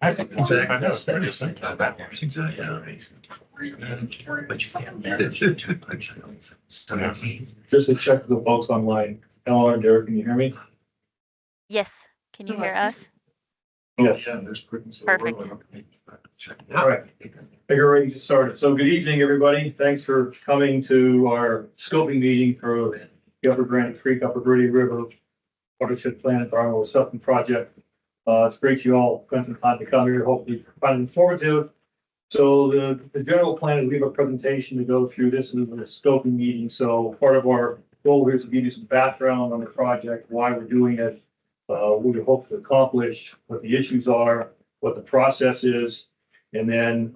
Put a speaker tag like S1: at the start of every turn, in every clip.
S1: Exactly. I know. But you can't manage it too much. 17.
S2: Just to check the folks online. Eleanor, Derek, can you hear me?
S3: Yes, can you hear us?
S2: Yes.
S3: Perfect.
S2: All right. Figure ready to start. So good evening, everybody. Thanks for coming to our scoping meeting for the Upper Granite Creek, Upper Verde River Watershed Plan Environmental Assessment Project. It's great you all spent some time to come here. Hopefully you find it informative. So the general plan is we have a presentation to go through. This is a scoping meeting. So part of our goal here is to give you some background on the project, why we're doing it, what we hope to accomplish, what the issues are, what the process is. And then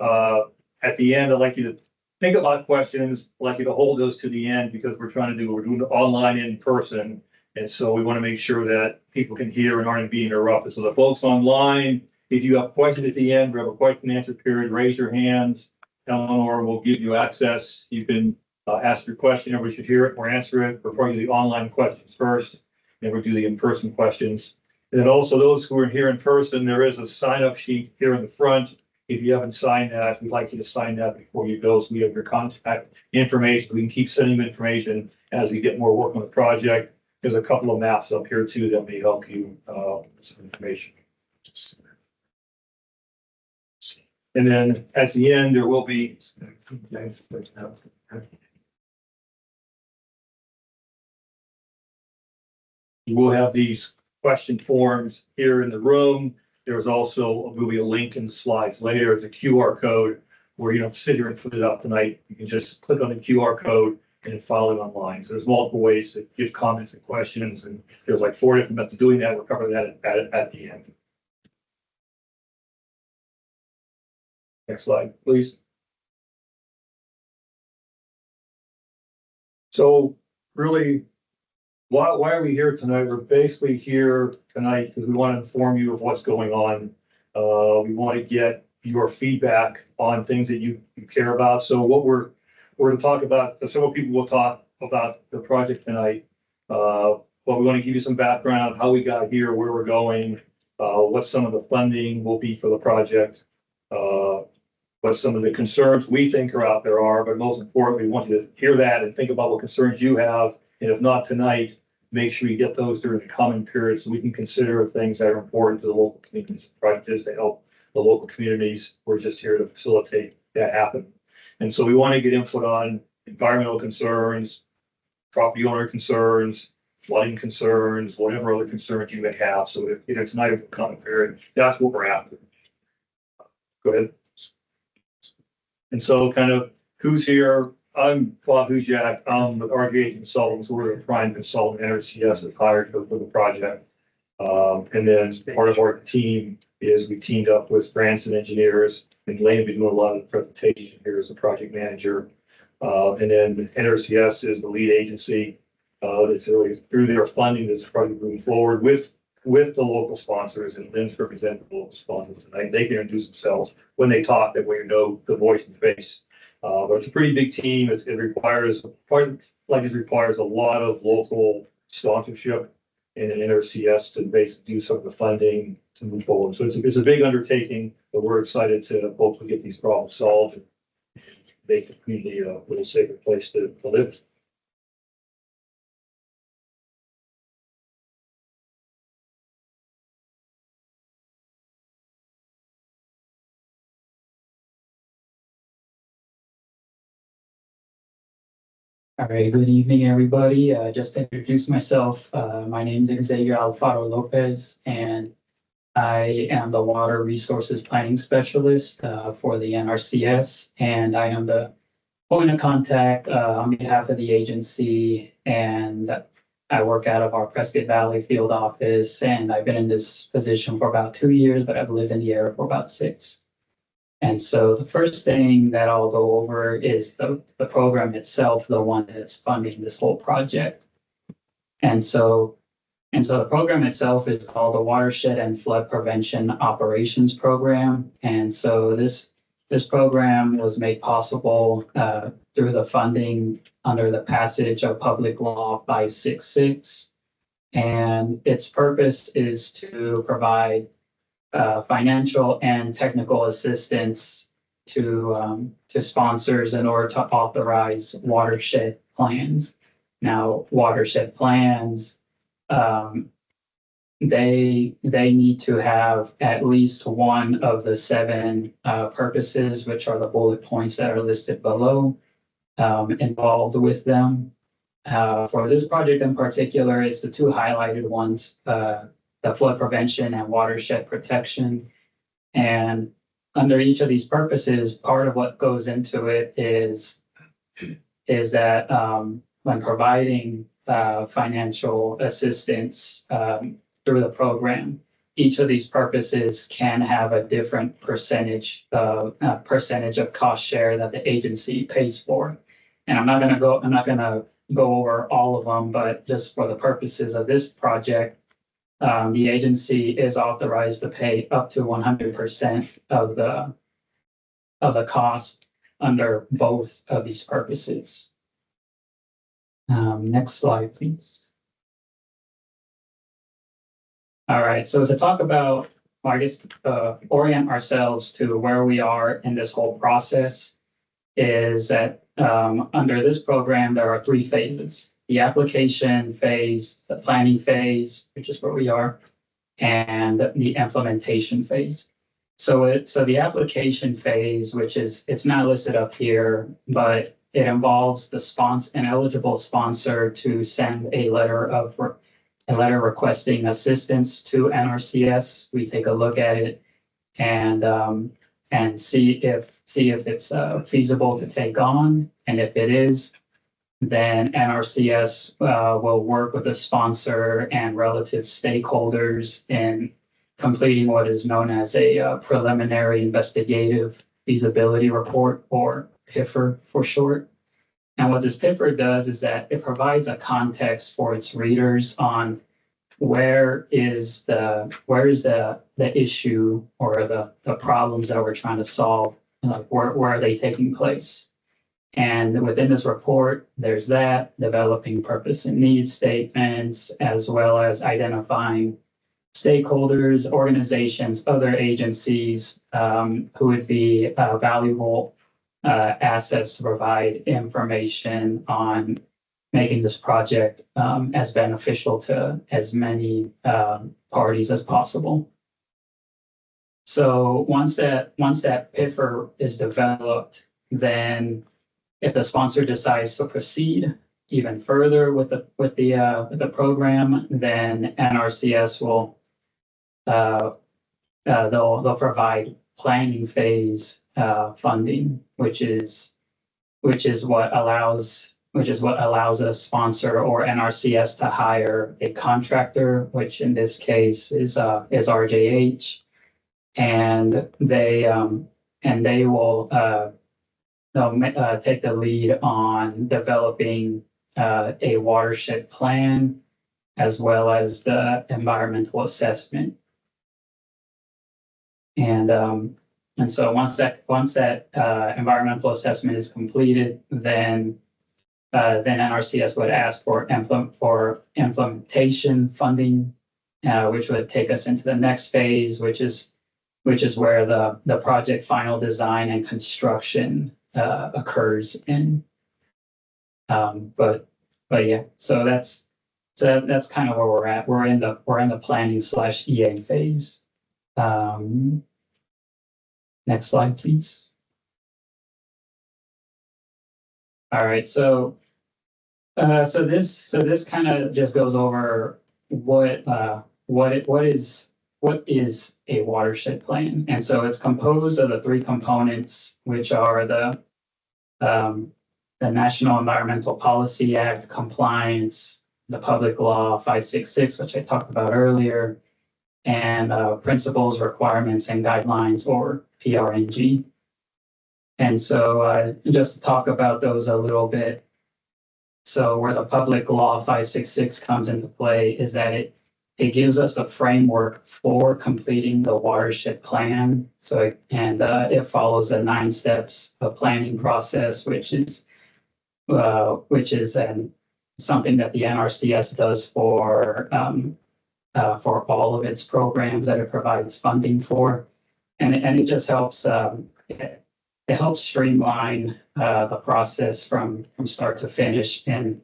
S2: at the end, I'd like you to think about questions. I'd like you to hold those to the end because we're doing it online in person. And so we want to make sure that people can hear and aren't being interrupted. So the folks online, if you have questions at the end, we have a question and answer period, raise your hands. Eleanor will give you access. You can ask your question. Everybody should hear it or answer it. We're probably do the online questions first, and we'll do the in-person questions. And then also those who are here in person, there is a sign-up sheet here in the front. If you haven't signed that, we'd like you to sign that before you go. So we have your contact information. We can keep sending you information as we get more work on the project. There's a couple of maps up here too that may help you with some information. And then at the end, there will be we'll have these question forms here in the room. There's also will be a link in the slides later. It's a QR code where you don't sit here and fill it out tonight. You can just click on the QR code and file it online. So there's multiple ways to give comments and questions, and there's like 4 different methods of doing that. We'll cover that at the end. Next slide, please. So really, why are we here tonight? We're basically here tonight because we want to inform you of what's going on. We want to get your feedback on things that you care about. So what we're going to talk about, several people will talk about the project tonight. But we want to give you some background, how we got here, where we're going, what some of the funding will be for the project, what some of the concerns we think are out there are, but most importantly, we want you to hear that and think about what concerns you have. And if not tonight, make sure you get those during the comment period so we can consider things that are important to the local communities. The project is to help the local communities. We're just here to facilitate that happen. And so we want to get input on environmental concerns, property owner concerns, flooding concerns, whatever other concerns you may have. So if either tonight or the comment period, that's what we're after. Go ahead. And so kind of who's here? I'm Bob Huzak. I'm with RGA Consultants. We're a prime consultant. NRCS is hired for the project. And then part of our team is we teamed up with Branson Engineers, and Lane will be doing a lot of the presentation here as the project manager. And then NRCS is the lead agency. It's really through their funding that's probably moving forward with the local sponsors, and Lynn's representing the local sponsors tonight. They can introduce themselves when they talk, that way you know the voice and face. But it's a pretty big team. It requires requires a lot of local sponsorship and an NRCS to basically do some of the funding to move forward. So it's a big undertaking, but we're excited to hopefully get these problems solved and make the community a little safer place to live.
S4: All right, good evening, everybody. Just to introduce myself, my name is Xavier Alfaro Lopez, and I am the Water Resources Planning Specialist for the NRCS, and I am the point of contact on behalf of the agency, and I work out of our Prescott Valley field office, and I've been in this position for about 2 years, but I've lived in the area for about 6. And so the first thing that I'll go over is the program itself, the one that's funding this whole project. And so the program itself is called the Watershed and Flood Prevention Operations Program. And so this program was made possible through the funding under the passage of Public Law 566. And its purpose is to provide financial and technical assistance to sponsors in order to authorize watershed plans. Now, watershed plans, they need to have at least one of the 7 purposes, which are the bullet points that are listed below, involved with them. For this project in particular, it's the 2 highlighted ones, the flood prevention and watershed protection. And under each of these purposes, part of what goes into it is that when providing financial assistance through the program, each of these purposes can have a different percentage of cost share that the agency pays for. And I'm not going to go over all of them, but just for the purposes of this project, the agency is authorized to pay up to 100% of the cost under both of these purposes. Next slide, please. All right, so to talk about, or I guess, orient ourselves to where we are in this whole process is that under this program, there are 3 phases: the application phase, the planning phase, which is where we are, and the implementation phase. So the application phase, which is, it's not listed up here, but it involves an eligible sponsor to send a letter requesting assistance to NRCS. We take a look at it and see if it's feasible to take on, and if it is, then NRCS will work with the sponsor and relative stakeholders in completing what is known as a preliminary investigative feasibility report, or PIFR for short. And what this PIFR does is that it provides a context for its readers on where is the issue or the problems that we're trying to solve, where are they taking place. And within this report, there's that, developing purpose and needs statements, as well as identifying stakeholders, organizations, other agencies who would be valuable assets to provide information on making this project as beneficial to as many parties as possible. So once that PIFR is developed, then if the sponsor decides to proceed even further with the program, then NRCS will they'll provide planning phase funding, which is what allows a sponsor or NRCS to hire a contractor, which in this case is RJH, and they will they'll take the lead on developing a watershed plan, as well as the environmental assessment. And so once that environmental assessment is completed, then NRCS would ask for implementation funding, which would take us into the next phase, which is where the project final design and construction occurs in. But yeah, so that's kind of where we're at. We're in the planning / EA phase. Next slide, please. All right, so this kind of just goes over what is a watershed plan, and so it's composed of the 3 components, which are the National Environmental Policy Act compliance, the Public Law 566, which I talked about earlier, and principles, requirements, and guidelines, or PRNG. And so just to talk about those a little bit. So where the Public Law 566 comes into play is that it gives us a framework for completing the watershed plan. So it follows the 9 steps of planning process, which is something that the NRCS does for for all of its programs that it provides funding for. And it just helps, it helps streamline the process from start to finish and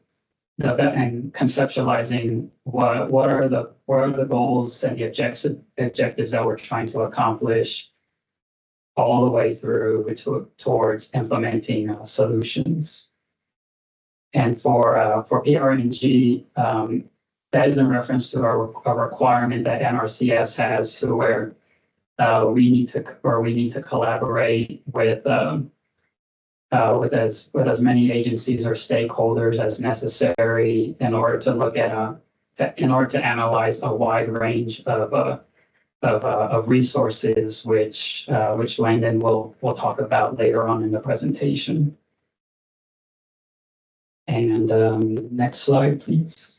S4: conceptualizing what are the goals and the objectives that we're trying to accomplish all the way through towards implementing solutions. And for PRNG, that is in reference to a requirement that NRCS has to where we need to collaborate with as many agencies or stakeholders as necessary in order to look at in order to analyze a wide range of resources, which Langdon will talk about later on in the presentation. And next slide, please.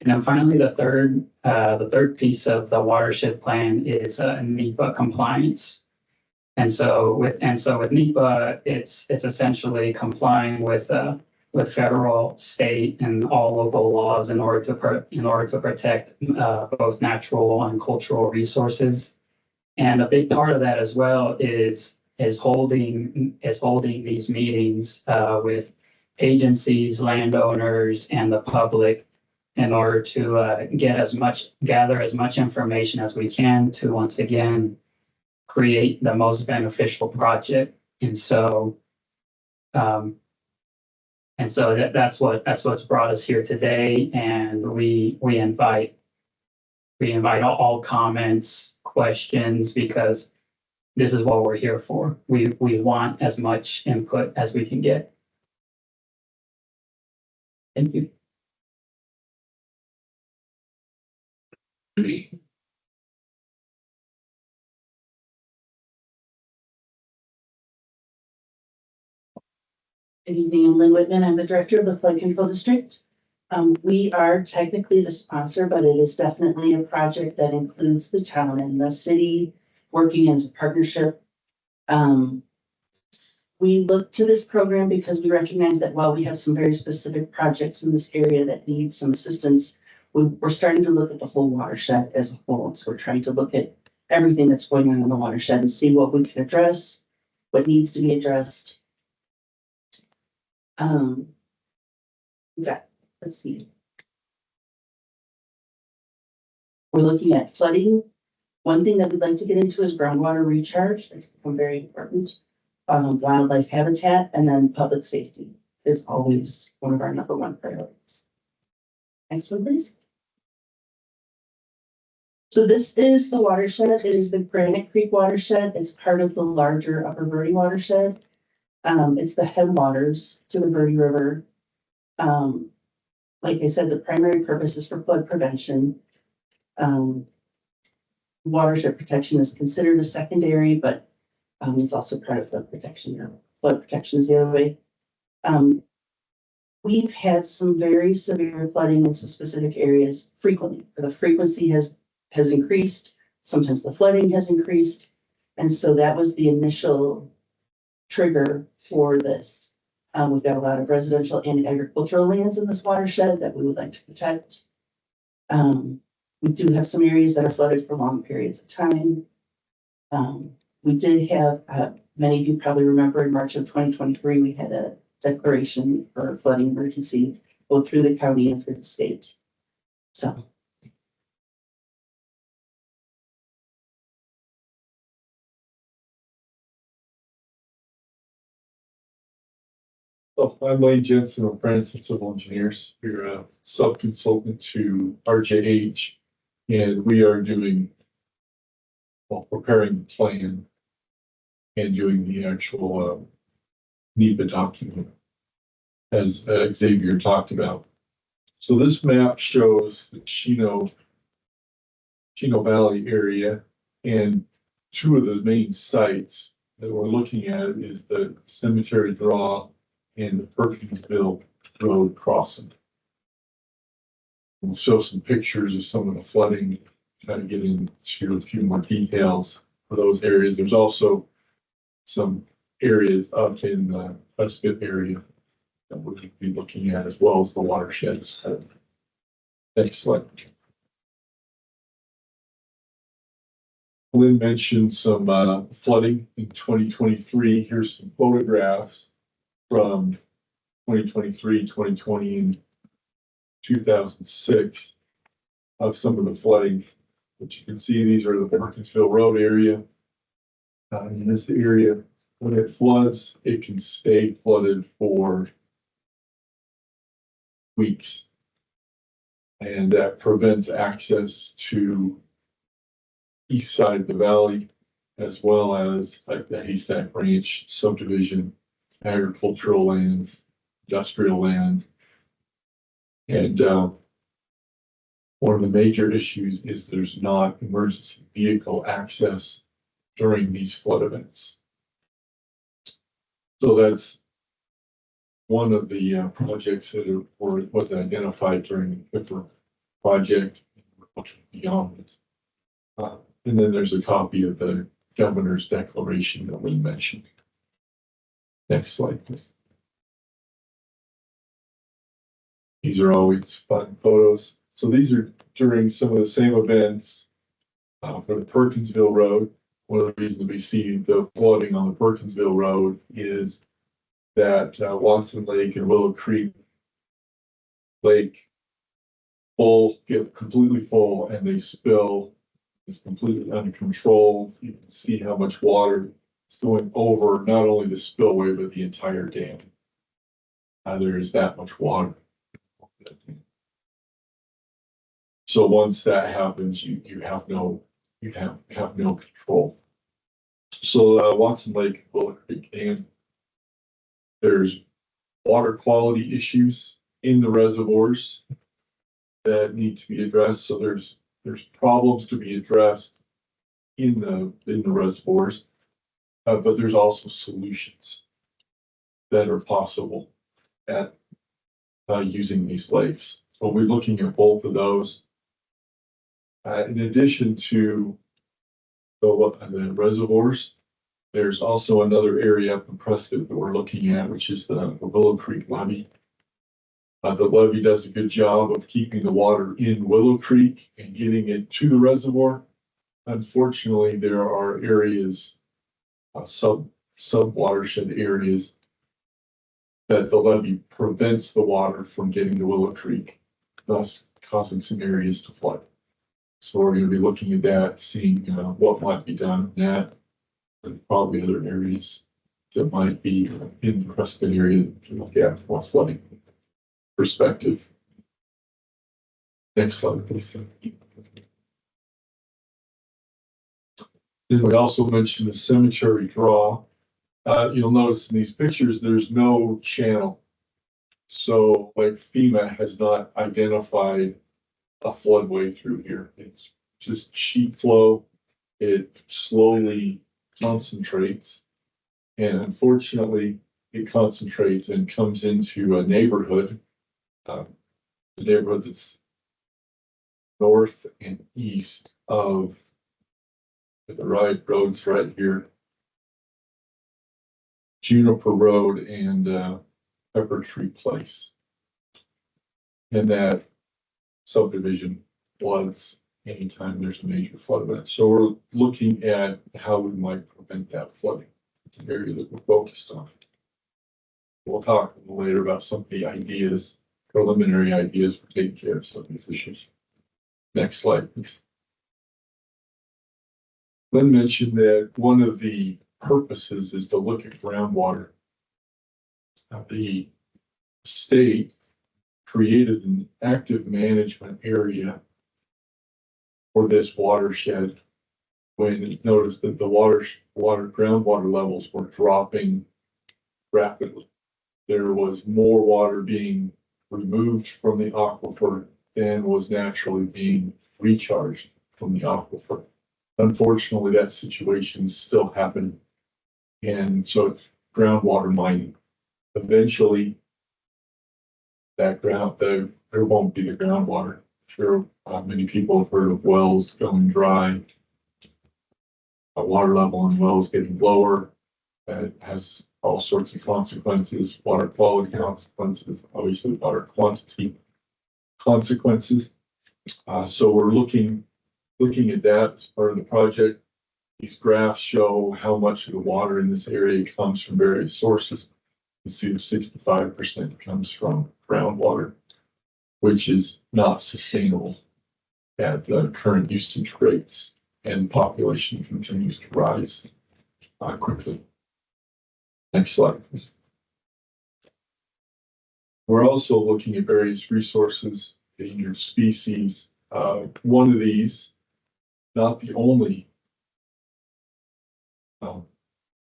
S4: And then finally, the third piece of the watershed plan is NEPA compliance. And so with NEPA, it's essentially complying with federal, state, and all local laws in order to protect both natural and cultural resources. And a big part of that as well is holding these meetings with agencies, landowners, and the public in order to gather as much information as we can to once again create the most beneficial project. And so that's what's brought us here today. And we invite all comments, questions, because this is what we're here for. We want as much input as we can get. Thank you.
S5: Good evening, I'm Lynn Whitman. I'm the director of the Flood Control District. We are technically the sponsor, but it is definitely a project that includes the town and the city working as a partnership. We look to this program because we recognize that while we have some very specific projects in this area that need some assistance, we're starting to look at the whole watershed as a whole. So we're trying to look at everything that's going on in the watershed and see what we can address, what needs to be addressed. Let's see. We're looking at flooding. One thing that we'd like to get into is groundwater recharge. It's become very important. Wildlife habitat, and then public safety is always one of our #1 priorities. Next one, please. So this is the watershed. It is the Granite Creek watershed. It's part of the larger Upper Verde watershed. It's the headwaters to the Verde River. Like I said, the primary purpose is for flood prevention. Watershed protection is considered a secondary, but it's also part of flood protection. Flood protection is the other way. We've had some very severe flooding in some specific areas frequently. The frequency has increased. Sometimes the flooding has increased. And so that was the initial trigger for this. We've got a lot of residential and agricultural lands in this watershed that we would like to protect. We do have some areas that are flooded for long periods of time. We did have, many of you probably remember in March of 2023, we had a declaration for a flooding emergency, both through the county and through the state. So.
S6: Oh, I'm Lane Jensen of Granite Civil Engineers. We're a sub-consultant to RJH, and we are preparing the plan and doing the actual NEPA document, as Xavier talked about. So this map shows the Chino Valley area, and two of the main sites that we're looking at is the Cemetery Draw and the Perkinsville Road crossing. We'll show some pictures of some of the flooding, try to get into a few more details for those areas. There's also some areas up in the Westfit area that we'll be looking at, as well as the watersheds. Next slide. Lynn mentioned some flooding in 2023. Here's some photographs from 2023, 2020, and 2006 of some of the flooding. But you can see these are the Perkinsville Road area. In this area, when it floods, it can stay flooded for weeks. And that prevents access to east side of the valley, as well as like the Haystack Ranch subdivision, agricultural lands, industrial land. And one of the major issues is there's not emergency vehicle access during these flood events. So that's one of the projects that was identified during the PIFR project. We're looking beyond this. And then there's a copy of the governor's declaration that we mentioned. Next slide, please. These are always fun photos. So these are during some of the same events for the Perkinsville Road. One of the reasons we see the flooding on the Perkinsville Road is that Watson Lake and Willow Creek Lake get completely full and they spill. It's completely uncontrolled. You can see how much water is going over not only the spillway, but the entire dam. There is that much water. So once that happens, you have no control. So Watson Lake, Willow Creek Dam, there's water quality issues in the reservoirs that need to be addressed. So there's problems to be addressed in the reservoirs, but there's also solutions that are possible at using these lakes. So we're looking at both of those. In addition to the reservoirs, there's also another area up in Prescott that we're looking at, which is the Willow Creek levee. The levee does a good job of keeping the water in Willow Creek and getting it to the reservoir. Unfortunately, there are areas, sub watershed areas, that the levee prevents the water from getting to Willow Creek, thus causing some areas to flood. So we're going to be looking at that, seeing what might be done in that, and probably other areas that might be in the Prescott area to look at from a flooding perspective. Next slide, please. Then we also mentioned the cemetery draw. You'll notice in these pictures, there's no channel. So like FEMA has not identified a floodway through here. It's just sheet flow. It slowly concentrates. And unfortunately, it concentrates and comes into a neighborhood. The neighborhood that's north and east of the roads right here. Juniper Road and Pepper Tree Place. And that subdivision floods anytime there's a major flood event. So we're looking at how we might prevent that flooding. It's an area that we're focused on. We'll talk a little later about some of the ideas, preliminary ideas for taking care of some of these issues. Next slide, please. Lynn mentioned that one of the purposes is to look at groundwater. The state created an active management area for this watershed when it noticed that the groundwater levels were dropping rapidly. There was more water being removed from the aquifer than was naturally being recharged from the aquifer. Unfortunately, that situation still happened. And so it's groundwater mining. Eventually, there won't be the groundwater. Sure, many people have heard of wells going dry. Water level in wells getting lower. That has all sorts of consequences, water quality consequences, obviously water quantity consequences. So we're looking at that as part of the project. These graphs show how much of the water in this area comes from various sources. You see that 65% comes from groundwater, which is not sustainable at the current usage rates, and population continues to rise quickly. Next slide, please. We're also looking at various resources, endangered species. One of these, not the only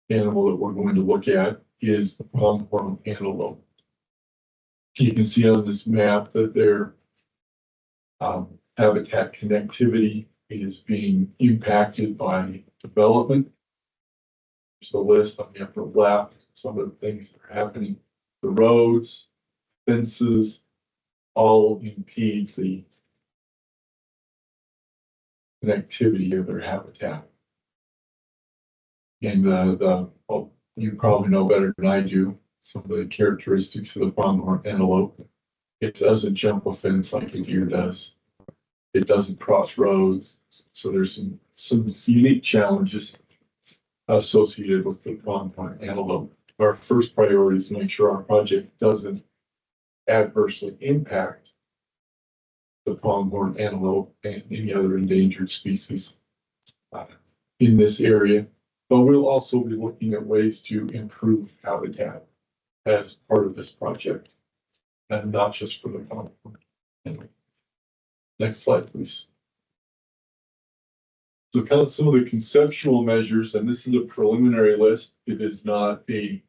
S6: animal that we're going to look at, is the pronghorn antelope. You can see on this map that their habitat connectivity is being impacted by development. There's a list on the upper left, some of the things that are happening. The roads, fences, all impede the connectivity of their habitat. And well, you probably know better than I do some of the characteristics of the pronghorn antelope. It doesn't jump a fence like a deer does. It doesn't cross roads. So there's some unique challenges associated with the pronghorn antelope. Our first priority is to make sure our project doesn't adversely impact the pronghorn antelope and any other endangered species in this area. But we'll also be looking at ways to improve habitat as part of this project, and not just for the pronghorn antelope. Next slide, please. So kind of some of the conceptual measures, and this is a preliminary list. It is not a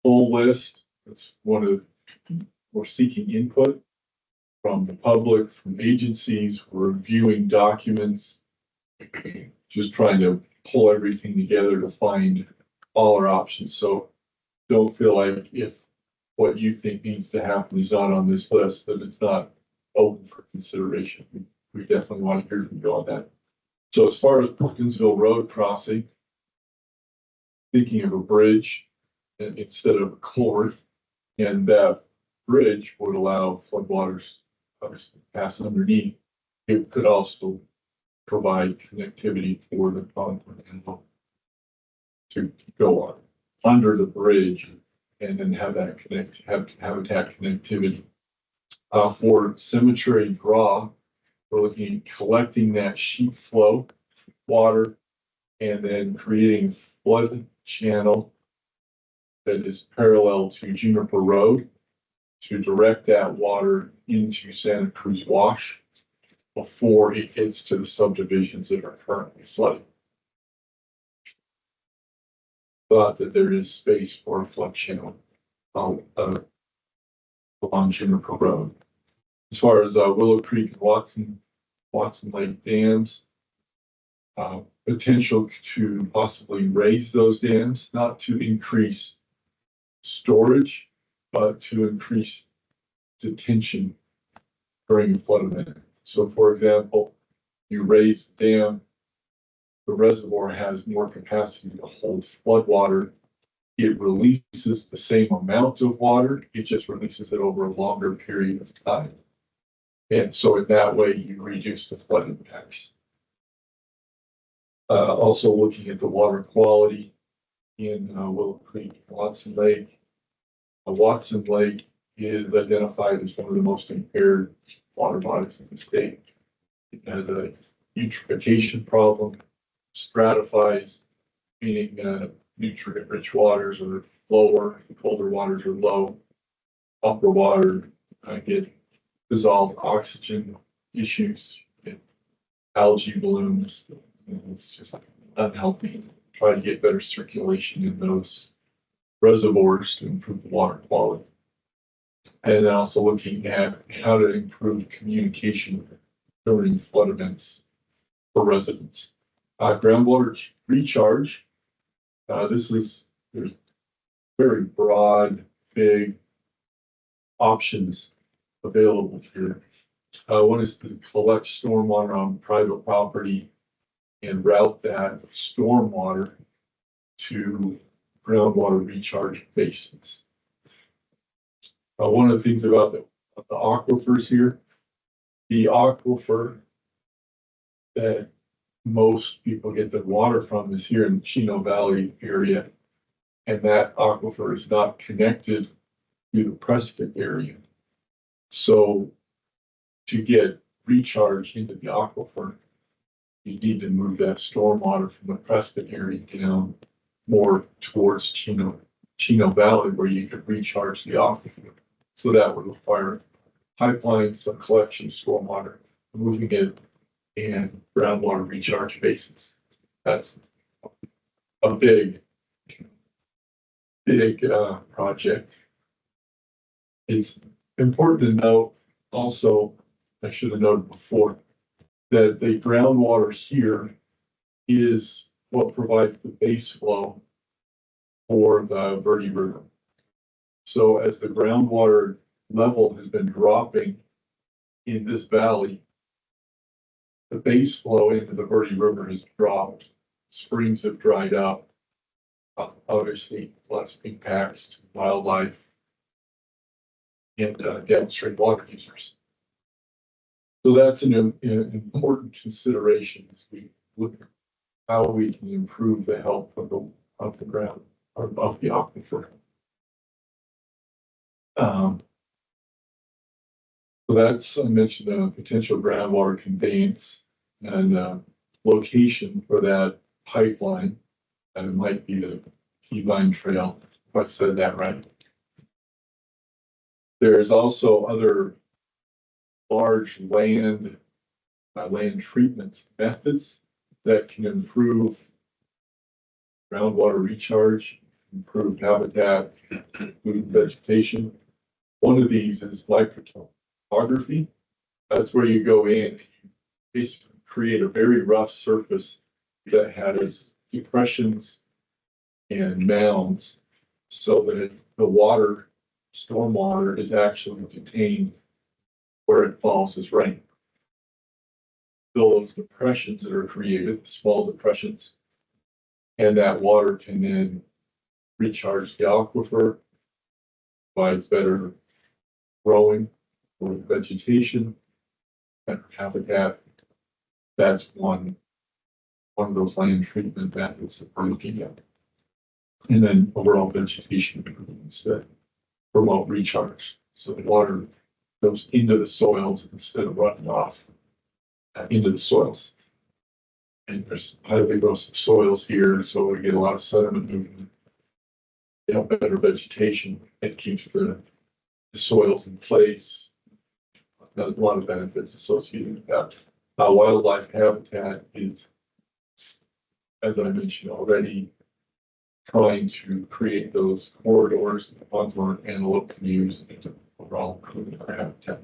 S6: full list. It's we're seeking input from the public, from agencies. We're reviewing documents, just trying to pull everything together to find all our options. So don't feel like if what you think needs to happen is not on this list, that it's not open for consideration. We definitely want to hear from you on that. So as far as Perkinsville Road crossing, thinking of a bridge instead of a culvert, and that bridge would allow floodwaters obviously to pass underneath. It could also provide connectivity for the pronghorn antelope to go on under the bridge and then have that habitat connectivity. For cemetery draw, we're looking at collecting that sheet flow water and then creating a flood channel that is parallel to Juniper Road to direct that water into Santa Cruz Wash before it gets to the subdivisions that are currently flooding. Thought that there is space for a flood channel along Juniper Road. As far as Willow Creek and Watson Lake dams, potential to possibly raise those dams, not to increase storage, but to increase detention during a flood event. So for example, you raise the dam, the reservoir has more capacity to hold flood water. It releases the same amount of water, it just releases it over a longer period of time. And so in that way, you reduce the flood impacts. Also looking at the water quality in Willow Creek, Watson Lake. Watson Lake is identified as one of the most impaired water bodies in the state. It has a eutrophication problem, stratifies, meaning nutrient-rich waters are lower, the colder waters are low, upper water get dissolved oxygen issues, algae blooms, and it's just unhealthy. Try to get better circulation in those reservoirs to improve the water quality. And then also looking at how to improve communication during flood events for residents. Groundwater recharge. There's very broad, big options available here. One is to collect stormwater on private property and route that stormwater to groundwater recharge basins. One of the things about the aquifers here, the aquifer that most people get their water from is here in the Chino Valley area. And that aquifer is not connected to the Prescott area. So to get recharge into the aquifer, you need to move that stormwater from the Prescott area down more towards Chino Valley where you could recharge the aquifer. So that would require pipelines, some collection of stormwater, moving it, and groundwater recharge basins. That's a big project. It's important to note also, I should have noted before, that the groundwater here is what provides the base flow for the Verde River. So as the groundwater level has been dropping in this valley, the base flow into the Verde River has dropped. Springs have dried up. Obviously, less impacts to wildlife and downstream water users. So that's an important consideration as we look at how we can improve the health of the ground or of the aquifer. So that's, I mentioned the potential groundwater conveyance and location for that pipeline. And it might be the Peavine Trail, if I said that right. There's also other large land treatment methods that can improve groundwater recharge, improve habitat, improve vegetation. One of these is microtopography. That's where you go in and you basically create a very rough surface that has depressions and mounds so that the stormwater is actually detained where it falls as rain. Fill those depressions that are created, small depressions, and that water can then recharge the aquifer, provides better growing for vegetation, better habitat. That's one of those land treatment methods that we're looking at. And then overall vegetation improvements that promote recharge. So the water goes into the soils instead of running off into the soils. And there's highly erosive soils here, so we get a lot of sediment movement. You have better vegetation. It keeps the soils in place. A lot of benefits associated with that. Wildlife habitat is, as I mentioned already, trying to create those corridors that onward antelope can use and overall improving our habitat.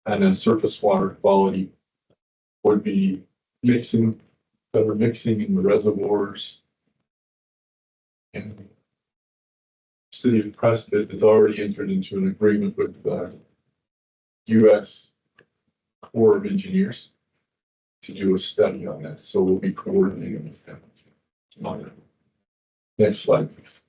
S6: And then surface water quality would be better mixing in the reservoirs. And City of Prescott has already entered into an agreement with the U.S. Corps of Engineers to do a study on that. So we'll be coordinating with them on it. Next slide, please.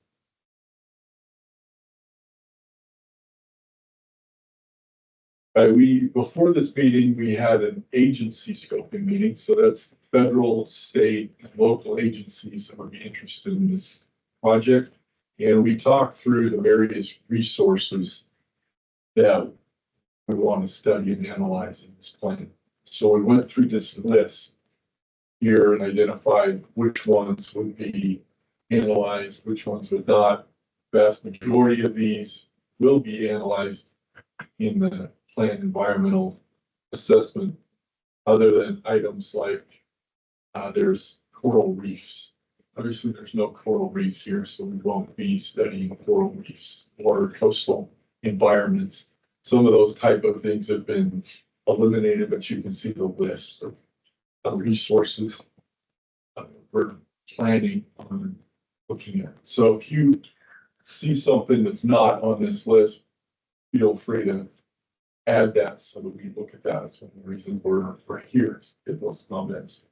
S6: Before this meeting, we had an agency scoping meeting. So that's federal, state, and local agencies that would be interested in this project. And we talked through the various resources that we want to study and analyze in this plan. So we went through this list here and identified which ones would be analyzed, which ones would not. Vast majority of these will be analyzed in the planned environmental assessment, other than items like there's coral reefs. Obviously, there's no coral reefs here, so we won't be studying coral reefs or coastal environments. Some of those type of things have been eliminated, but you can see the list of resources we're planning on looking at. So if you see something that's not on this list, feel free to add that so that we look at that. That's one of the reasons we're here, to get those comments,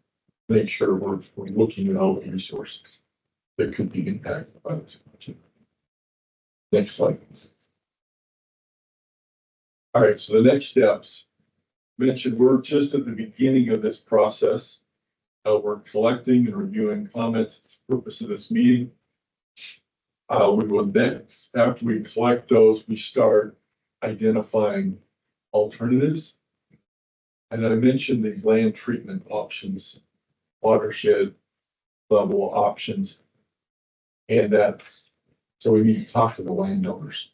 S6: make sure we're looking at all the resources. that could be impacted by this project. Next slide, please. All right, so the next steps. Mentioned we're just at the beginning of this process. We're collecting and reviewing comments. It's the purpose of this meeting. We will next, after we collect those, we start identifying alternatives. And I mentioned these land treatment options, watershed level options. And that's, so we need to talk to the landowners.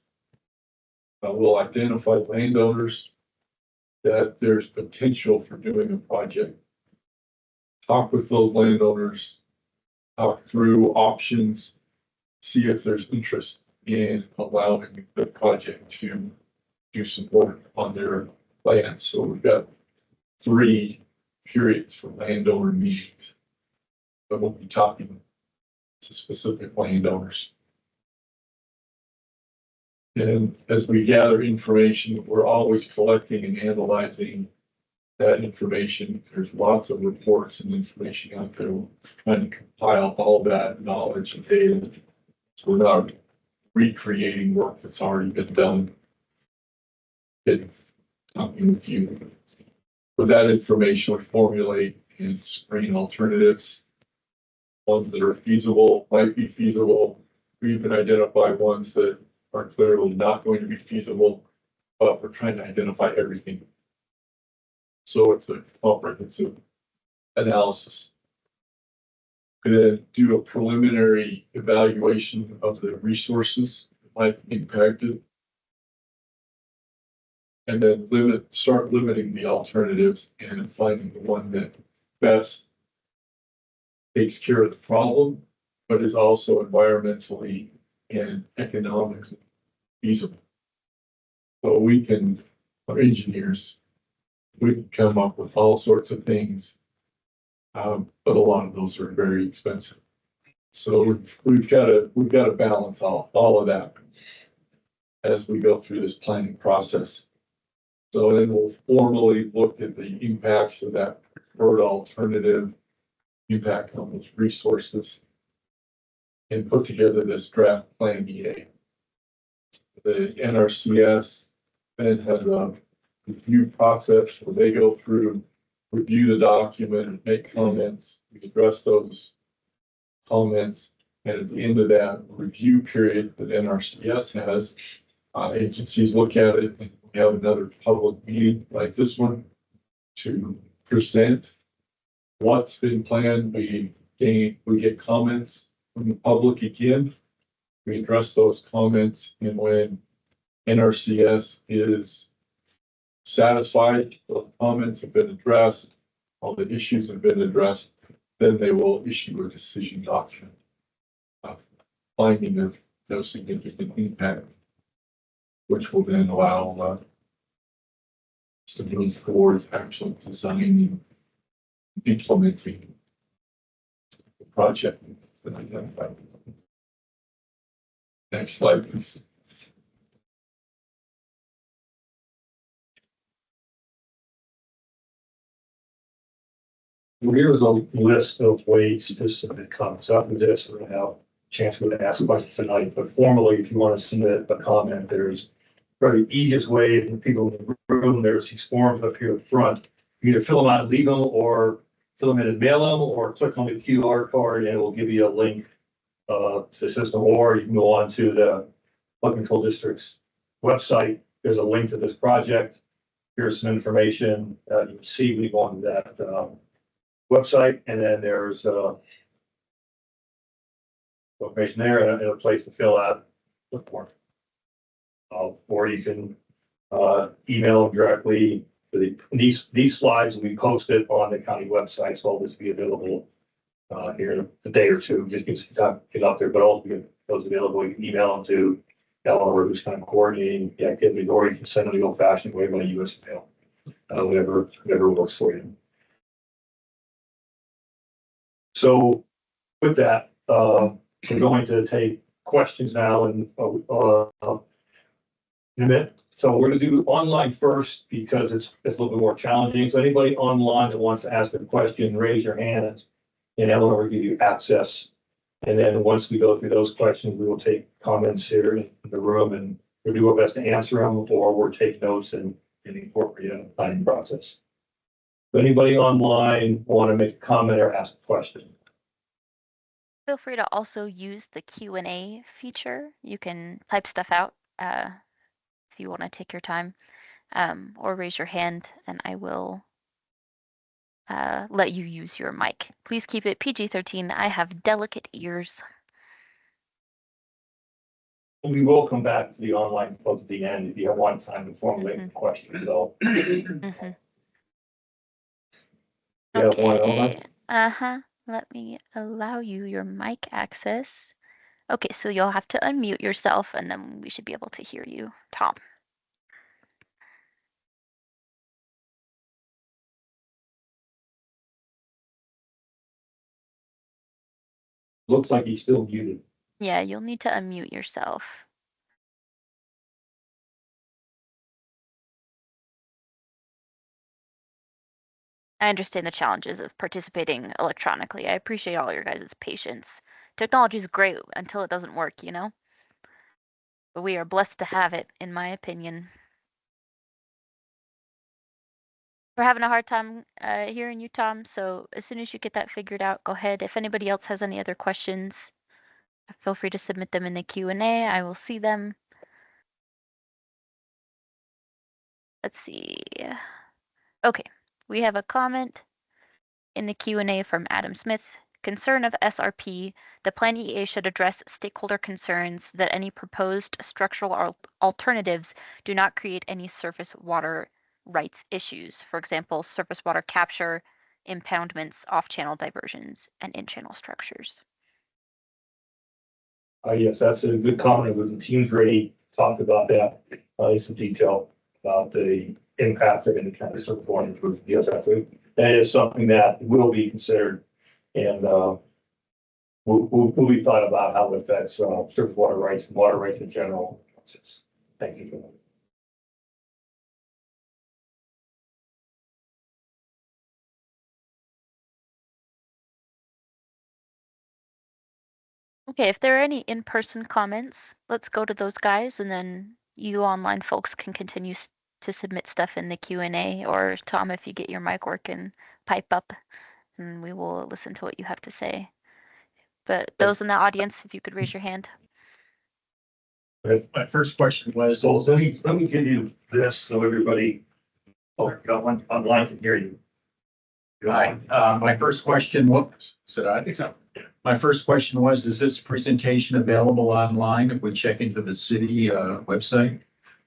S6: We'll identify landowners that there's potential for doing a project. Talk with those landowners, talk through options, see if there's interest in allowing the project to do some work on their land. So we've got 3 periods for landowner meetings. But we'll be talking to specific landowners. And as we gather information, we're always collecting and analyzing that information. There's lots of reports and information out there. We're trying to compile all that knowledge and data. So we're not recreating work that's already been done. Talking with you. With that information, we formulate and screen alternatives. Ones that are feasible, might be feasible. We even identify ones that are clearly not going to be feasible, but we're trying to identify everything. So it's a comprehensive analysis. And then do a preliminary evaluation of the resources that might be impacted. And then start limiting the alternatives and finding the one that best takes care of the problem, but is also environmentally and economically feasible. So we can, our engineers, we can come up with all sorts of things, but a lot of those are very expensive. So we've got to balance all of that as we go through this planning process. So then we'll formally look at the impacts of that preferred alternative, impact on those resources, and put together this draft plan EA. The NRCS then has a review process where they go through, review the document, and make comments. We address those comments, and at the end of that review period that NRCS has, agencies look at it, and we have another public meeting like this one to present what's been planned. We get comments from the public again. We address those comments, and when NRCS is satisfied, the comments have been addressed, all the issues have been addressed, then they will issue a decision document finding of no significant impact, which will then allow us to move towards actually designing, implementing the project that identified. Next slide, please.
S2: Here's a list of ways to submit comments. After this, we're gonna have a chance to ask questions tonight, but formally, if you want to submit a comment, there's probably the easiest way, and people in the room, there's these forms up here in front. You either fill them out and leave them, or fill them in and mail them, or click on the QR card and it will give you a link to the system, or you can go on to the Flood Control District's website. There's a link to this project. Here's some information you can see when you go on to that website, and then there's information there and a place to fill out the form. Or you can email them directly. These slides will be posted on the county website, so all this will be available here in a day or two. Just gives you time to get up there, but also those available. You can email them to Eleanor, who's kind of coordinating the activity, or you can send them the old-fashioned way by US mail, whatever works for you. So with that, we're going to take questions now and in a minute. So we're going to do online first because it's a little bit more challenging. So anybody online that wants to ask a question, raise your hand, and Eleanor will give you access And then once we go through those questions, we will take comments here in the room and we'll do our best to answer them, or we'll take notes and incorporate it in the planning process. If anybody online want to make a comment or ask a question?
S3: Feel free to also use the Q&A feature. You can type stuff out if you want to take your time, or raise your hand and I will let you use your mic. Please keep it PG-13. I have delicate ears.
S2: We will come back to the online vote at the end if you have one time to formulate a question, so.
S3: Mhm.
S2: You have one online?
S3: Okay. Uh-huh. Let me allow you your mic access. Okay, so you'll have to unmute yourself and then we should be able to hear you, Tom.
S2: Looks like he's still muted.
S3: Yeah, you'll need to unmute yourself. I understand the challenges of participating electronically. I appreciate all your guys' patience. Technology is great until it doesn't work, you know? But we are blessed to have it, in my opinion. We're having a hard time hearing you, Tom, so as soon as you get that figured out, go ahead. If anybody else has any other questions, feel free to submit them in the Q&A. I will see them. Let's see. Okay, we have a comment in the Q&A from Adam Smith. Concern of SRP, the Plan EA should address stakeholder concerns that any proposed structural alternatives do not create any surface water rights issues. For example, surface water capture, impoundments, off-channel diversions, and in-channel structures.
S2: Yes, that's a good comment. The team's already talked about that in some detail about the impact of any kind of surface water improvement. Yes, absolutely. That is something that will be considered and will be thought about how it affects surface water rights and water rights in general. Thank you for that.
S3: Okay, if there are any in-person comments, let's go to those guys and then you online folks can continue to submit stuff in the Q&A, or Tom, if you get your mic working, pipe up and we will listen to what you have to say. But those in the audience, if you could raise your hand.
S1: My first question was,
S2: So let me give you this so everybody got one online can hear you.
S1: hi, my first question was, said I think so. My first question was, is this presentation available online if we check into the city website?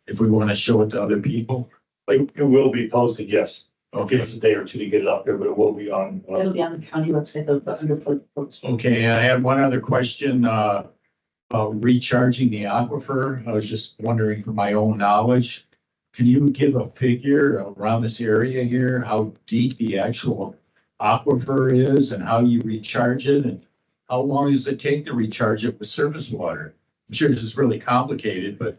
S1: If we want to show it to other people?
S2: It will be posted, yes.
S1: Okay,
S2: It's a day or two to get it up there, but it will be on.
S5: It'll be on the county website, though, the underfoot.
S1: okay, and I had one other question, recharging the aquifer. I was just wondering for my own knowledge. Can you give a figure around this area here, how deep the actual aquifer is and how you recharge it? And how long does it take to recharge it with surface water? I'm sure this is really complicated, but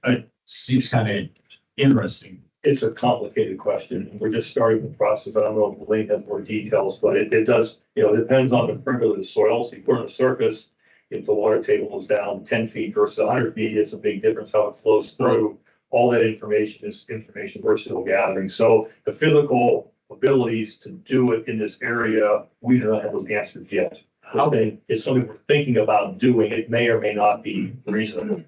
S1: it seems kind of interesting.
S2: It's a complicated question. We're just starting the process. I don't know if Elaine has more details, but it does, it depends on the perimeter of the soil. So you put on the surface, if the water table is down 10 feet versus 100 feet, it's a big difference how it flows through. All that information is information we're still gathering. So the physical abilities to do it in this area, we do not have those answers yet. It's something we're thinking about doing. It may or may not be reasonable.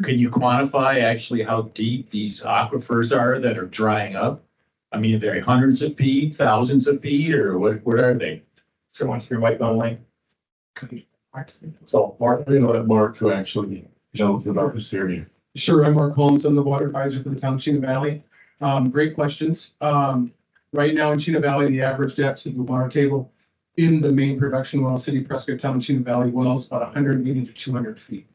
S1: Can you quantify actually how deep these aquifers are that are drying up? I mean, are they hundreds of feet, thousands of feet, or what are they?
S2: So once your mic on, Lane. So Mark,
S6: We know that Mark who actually knows about this area.
S7: Sure, I'm Mark Holmes. I'm the water advisor for the town of Chino Valley. Great questions. Right now in Chino Valley, the average depth of the water table in the main production well, City Prescott Town Chino Valley wells, about 180 to 200 feet.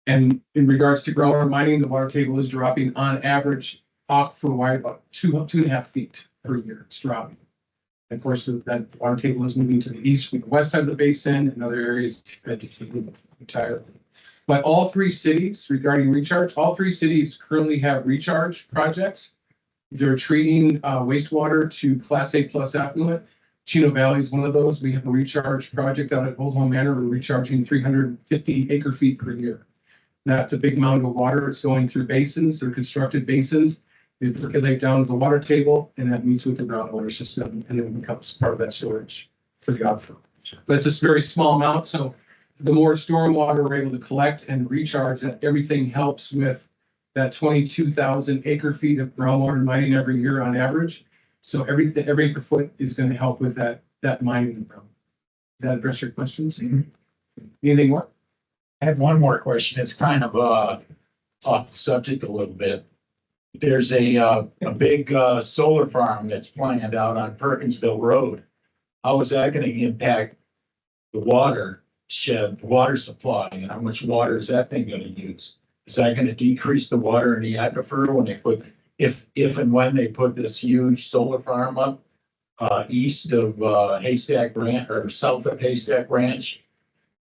S7: And in regards to groundwater mining, the water table is dropping on average aquifer wide about 2.5 feet per year. It's dropping. Of course, that water table is moving to the east from the west side of the basin and other areas entirely. But all three cities regarding recharge, all three cities currently have recharge projects. They're treating wastewater to Class A plus effluent Chino Valley is one of those. We have a recharge project out at Old Home Manor. We're recharging 350 acre feet per year. That's a big amount of water. It's going through basins. They're constructed basins. They percolate down to the water table, and that meets with the groundwater system, and then becomes part of that storage for the aquifer. But it's a very small amount, so the more stormwater we're able to collect and recharge, that everything helps with that 22,000 acre feet of groundwater mining every year on average. So every acre foot is going to help with that mining. Did that address your questions? Anything more?
S1: I have one more question. It's kind of off the subject a little bit. There's a big solar farm that's planned out on Perkinsville Road. How is that going to impact the watershed, the water supply, and how much water is that thing going to use? Is that going to decrease the water in the aquifer when they put, if and when they put this huge solar farm up east of Haystack Ranch or south of Haystack Ranch?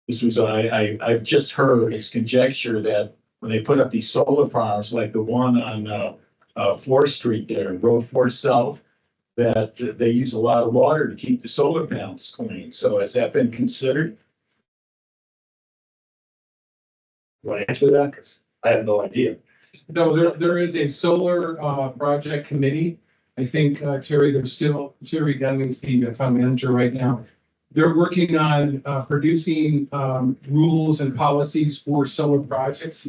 S1: This was, I've just heard, it's conjecture that when they put up these solar farms, like the one on 4th Street there, Road 4 South, that they use a lot of water to keep the solar panels clean. So has that been considered?
S2: You want to answer that? Because I have no idea.
S7: No, there is a solar project committee. I think Terry Deming's the town manager right now. They're working on producing rules and policies for solar projects.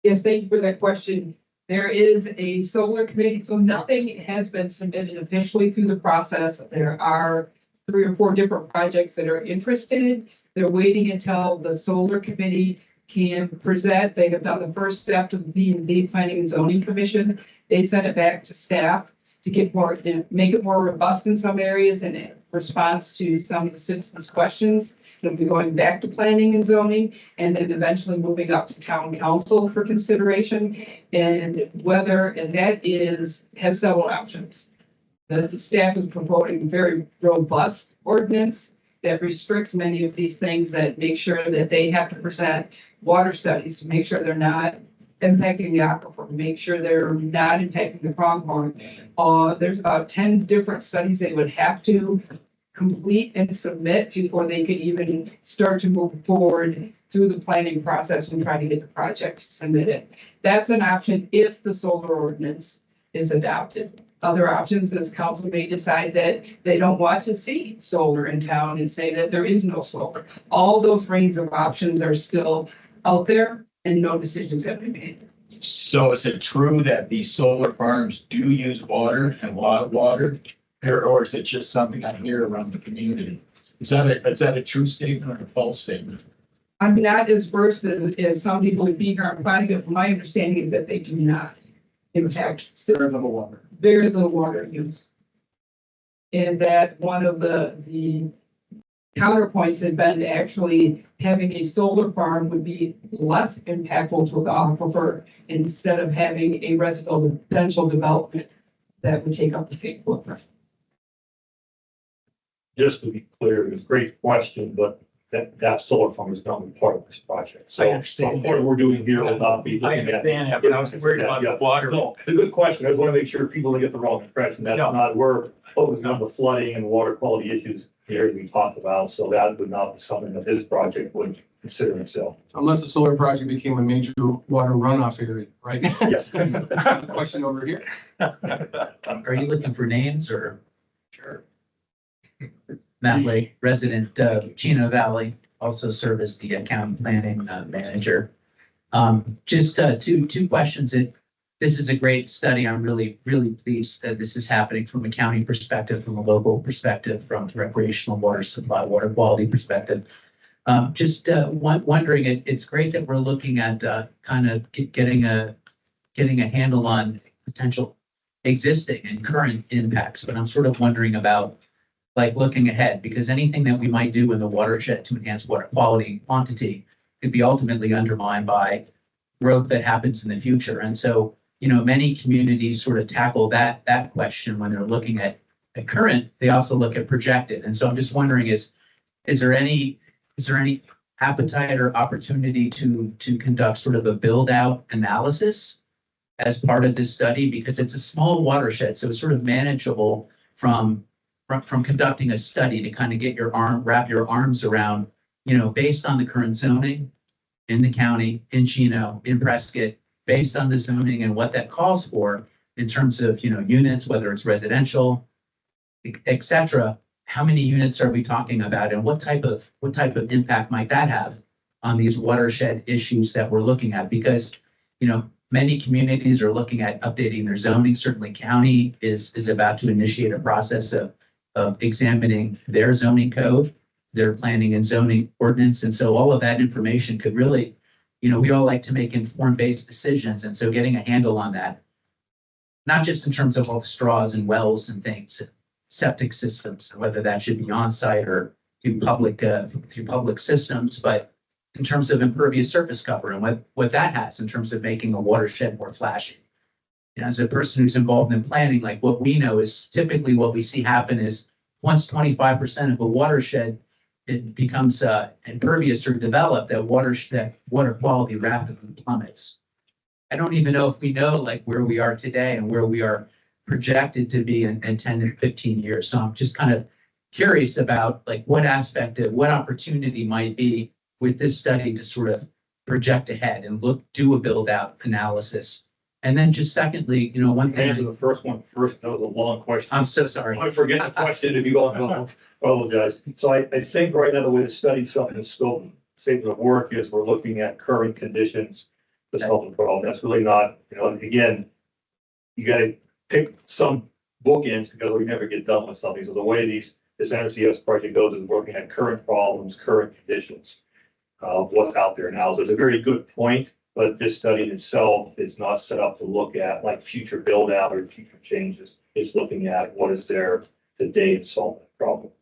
S8: Yes, thank you for that question. There is a solar committee, so nothing has been submitted officially through the process. There are 3 or 4 different projects that are interested. They're waiting until the solar committee can present. They have done the first step to the B&B Planning and Zoning Commission. They sent it back to staff to get more, make it more robust in some areas in response to some of the citizens' questions. It'll be going back to planning and zoning and then eventually moving up to town council for consideration. And that has several options. The staff is promoting a very robust ordinance that restricts many of these things, that make sure that they have to present water studies to make sure they're not impacting the aquifer, make sure they're not impacting the pronghorn. There's about 10 different studies they would have to complete and submit before they could even start to move forward through the planning process and try to get the project submitted. That's an option if the solar ordinance is adopted. Other options is council may decide that they don't want to see solar in town and say that there is no solar. All those range of options are still out there and no decisions have been made.
S1: So is it true that these solar farms do use water and a lot of water? Or is it just something I hear around the community? Is that a true statement or a false statement?
S8: I'm not as versed as some people would be here, but from my understanding is that they do not impact
S7: Very little water.
S8: very little water use. And that one of the counterpoints had been actually having a solar farm would be less impactful to the aquifer instead of having a residential development that would take up the same footprint.
S2: Just to be clear, it was a great question, but that solar farm is not part of this project. So
S1: I understand.
S2: what we're doing here will not be.
S1: I understand that, but I was worried about the water.
S2: No, it's a good question. I just want to make sure people don't get the wrong impression. That's
S1: No.
S2: not, we're focusing on the flooding and water quality issues here we talked about. So that would not be something that this project would consider itself.
S7: Unless the solar project became a major water runoff area, right?
S2: Yes.
S7: Question over here.
S9: Are you looking for names or? Sure. Matt Lake, resident of Chino Valley, also serve as the county planning manager. Just two questions. This is a great study. I'm really pleased that this is happening from a county perspective, from a local perspective, from the recreational water supply, water quality perspective. Wondering, it's great that we're looking at kind of getting a handle on potential existing and current impacts, but I'm sort of wondering about like looking ahead, because anything that we might do in the watershed to enhance water quality and quantity could be ultimately undermined by growth that happens in the future. And so, many communities sort of tackle that question when they're looking at current, they also look at projected. And so I'm just wondering, is there any appetite or opportunity to conduct sort of a build out analysis as part of this study? Because it's a small watershed, so it's sort of manageable from from conducting a study to kind of wrap your arms around, based on the current zoning in the county, in Chino, in Prescott, based on the zoning and what that calls for in terms of, units, whether it's residential, et cetera. How many units are we talking about, and what type of impact might that have on these watershed issues that we're looking at? Because, many communities are looking at updating their zoning. Certainly county is about to initiate a process of examining their zoning code, their planning and zoning ordinance. And so all of that information could really, we all like to make informed based decisions. And so getting a handle on that, not just in terms of all the straws and wells and things, septic systems, whether that should be on site or through public systems, but in terms of impervious surface cover and what that has in terms of making a watershed more flashy. And as a person who's involved in planning, like what we know is typically what we see happen is once 25% of a watershed it becomes impervious or developed, that water quality rapidly plummets. I don't even know if we know like where we are today and where we are projected to be in 10 and 15 years. So I'm just kind of curious about like what opportunity might be with this study to sort of project ahead and do a build out analysis. And then just secondly, one thing.
S2: Answer the first one first. That was a long question.
S9: I'm so sorry.
S2: I forget the question if you go on all those guys. So I think right now the way the study itself and the scope, statement of work is we're looking at current conditions to solve the problem. That's really not, again, you gotta pick some bookends because we never get done with something. So the way this NRCS project goes is working at current problems, current conditions of what's out there now. So it's a very good point, but this study itself is not set up to look at like future build out or future changes. It's looking at what is there today and solve that problem.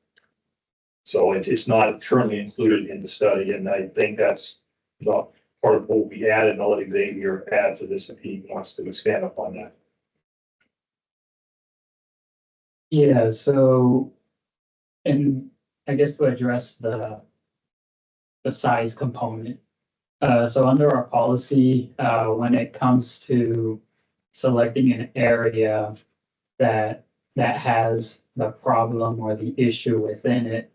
S2: So it's not currently included in the study. And I think that's the part of what we added, and I'll let Xavier add to this if he wants to expand upon that.
S4: Yeah, so, and I guess to address the size component. So under our policy, when it comes to selecting an area that has the problem or the issue within it,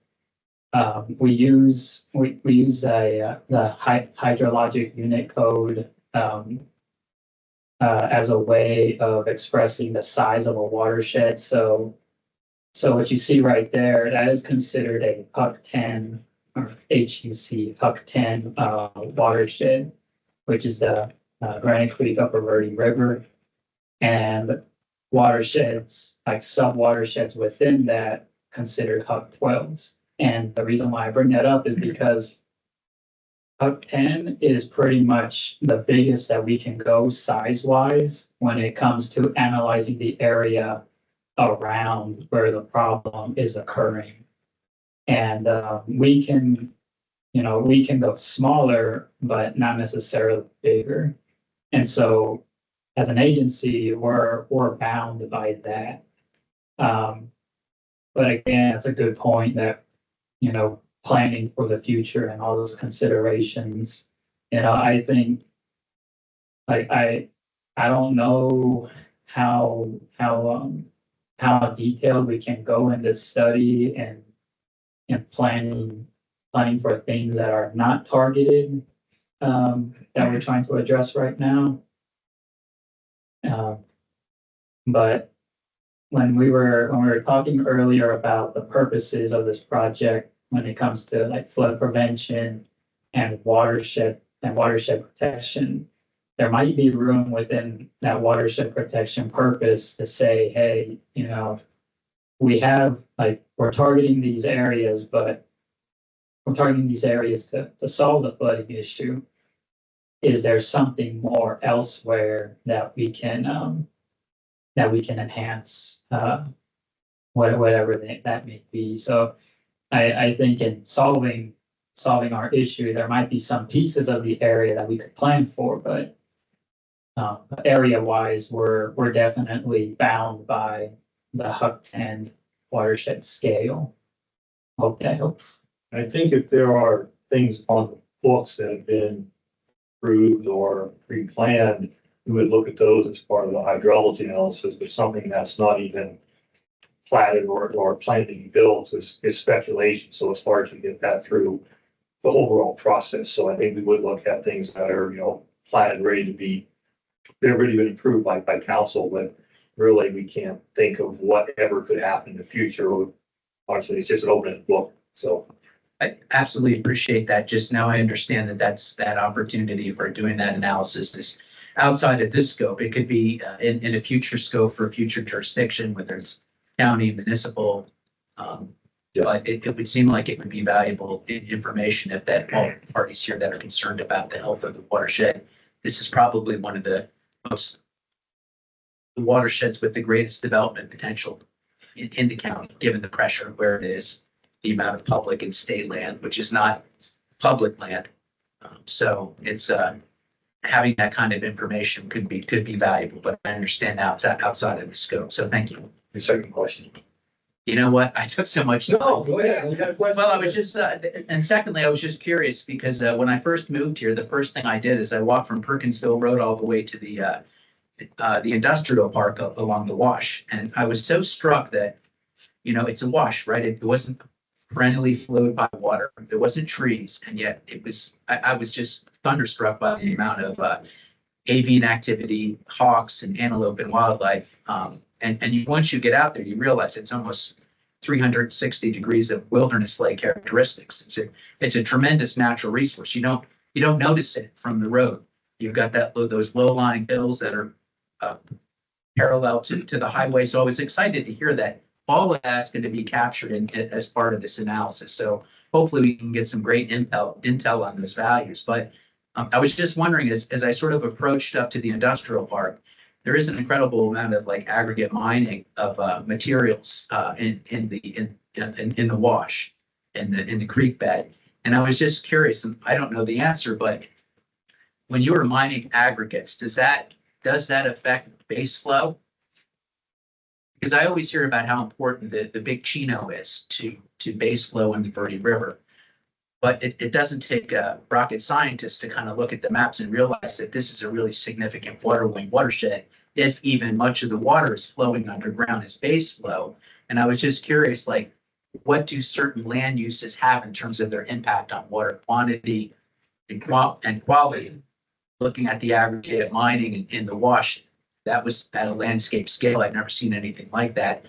S4: we use the hydrologic unit code as a way of expressing the size of a watershed. So what you see right there, that is considered a HUC 10 or HUC HUC 10 watershed, which is the Granite Creek Upper Verde River, and watersheds like sub watersheds within that considered HUC 12s. And the reason why I bring that up is because HUC 10 is pretty much the biggest that we can go size wise when it comes to analyzing the area around where the problem is occurring. And we can go smaller, but not necessarily bigger. And so as an agency, we're bound by that. But again, it's a good point that, planning for the future and all those considerations, I think I don't know how detailed we can go in this study and planning for things that are not targeted, that we're trying to address right now. But when we were talking earlier about the purposes of this project, when it comes to like flood prevention and watershed protection, there might be room within that watershed protection purpose to say, hey, we're targeting these areas, but we're targeting these areas to solve the flooding issue. Is there something more elsewhere that we can enhance, whatever that may be? So I think in solving our issue, there might be some pieces of the area that we could plan for, but area-wise, we're definitely bound by the HUC 10 watershed scale. Hope that helps.
S2: I think if there are things on the books that have been approved or pre-planned, we would look at those as part of the hydrology analysis, but something that's not even platted or planned to be built is speculation, so it's hard to get that through the overall process. So I think we would look at things that are, platted, ready to be, they've already been approved by council, but really we can't think of whatever could happen in the future. Honestly, it's just an open book, so.
S9: I absolutely appreciate that. Just now I understand that that opportunity for doing that analysis is outside of this scope. It could be in a future scope for a future jurisdiction, whether it's county, municipal.
S2: Yes.
S9: But it would seem like it would be valuable information if that all parties here that are concerned about the health of the watershed. This is probably one of the watersheds with the greatest development potential in the county, given the pressure of where it is, the amount of public and state land, which is not public land. So it's having that kind of information could be valuable, but I understand now it's outside of the scope. So thank you.
S2: Your second question.
S9: You know what? I took so much.
S2: No, go ahead. You got a question?
S9: Well, I was just, and secondly, I was just curious because when I first moved here, the first thing I did is I walked from Perkinsville Road all the way to the industrial park along the wash. And I was so struck that, it's a wash, right? It wasn't perennially flowed by water. There wasn't trees. And yet it was, I was just thunderstruck by the amount of avian activity, hawks and antelope and wildlife. Once you get out there, you realize it's almost 360 degrees of wilderness-like characteristics. It's a tremendous natural resource. You don't notice it from the road. You've got those low-lying hills that are parallel to the highway. So I was excited to hear that all of that's going to be captured as part of this analysis. So hopefully we can get some great intel on those values. But I was just wondering, as I sort of approached up to the industrial park, there is an incredible amount of aggregate mining of materials in the wash, in the creek bed. And I was just curious, and I don't know the answer, but when you were mining aggregates, does that affect base flow? Because I always hear about how important the Big Chino is to base flow in the Verde River. But it doesn't take a rocket scientist to kind of look at the maps and realize that this is a really significant watershed, if even much of the water is flowing underground as base flow. And I was just curious, what do certain land uses have in terms of their impact on water quantity and quality? Looking at the aggregate mining in the wash, that was at a landscape scale. I've never seen anything like that.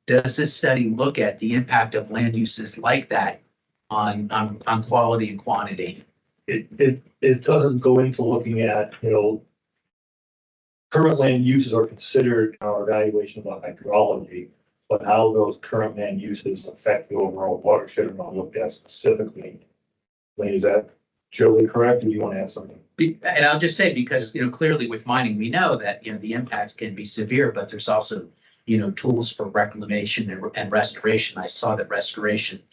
S9: Does this study look at the impact of land uses like that on quality and quantity?
S2: It doesn't go into looking at, current land uses are considered in our evaluation of hydrology, but how those current land uses affect the overall watershed are not looked at specifically. Lane, is that generally correct, or do you want to add something?
S9: And I'll just say, because, clearly with mining, we know that, the impact can be severe, but there's also, tools for reclamation and restoration. I saw that restoration,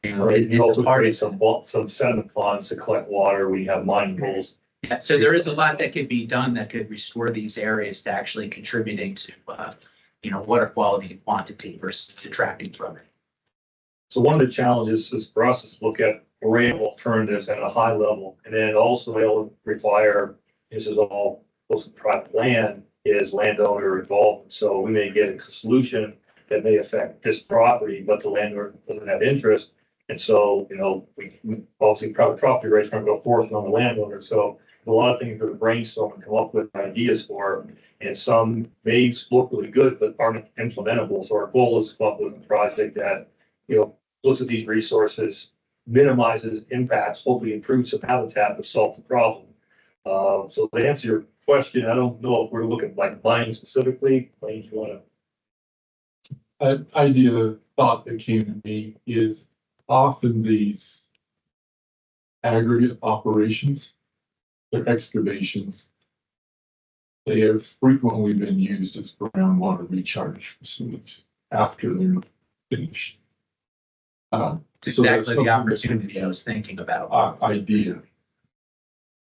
S2: You also create some sediment ponds to collect water. We have mining holes.
S9: Yeah, so there is a lot that could be done that could restore these areas to actually contributing to, water quality and quantity versus detracting from it.
S2: So one of the challenges is for us is to look at array of alternatives at a high level, and then also they'll require, this is all private land, is landowner involvement. So we may get a solution that may affect this property, but the landowner doesn't have interest. And so, we obviously private property rights aren't going to force it on the landowner. So a lot of things to brainstorm and come up with ideas for, and some may look really good, but aren't implementable. So our goal is to come up with a project that, looks at these resources, minimizes impacts, hopefully improves some habitat, but solve the problem. So to answer your question, I don't know if we're looking like mining specifically. Wayne, do you want to?
S6: An idea, thought that came to me is often these aggregate operations, their excavations, they have frequently been used as groundwater recharge facilities after they're finished.
S9: It's
S6: So that's
S9: exactly the
S6: something
S9: opportunity I was thinking about.
S6: idea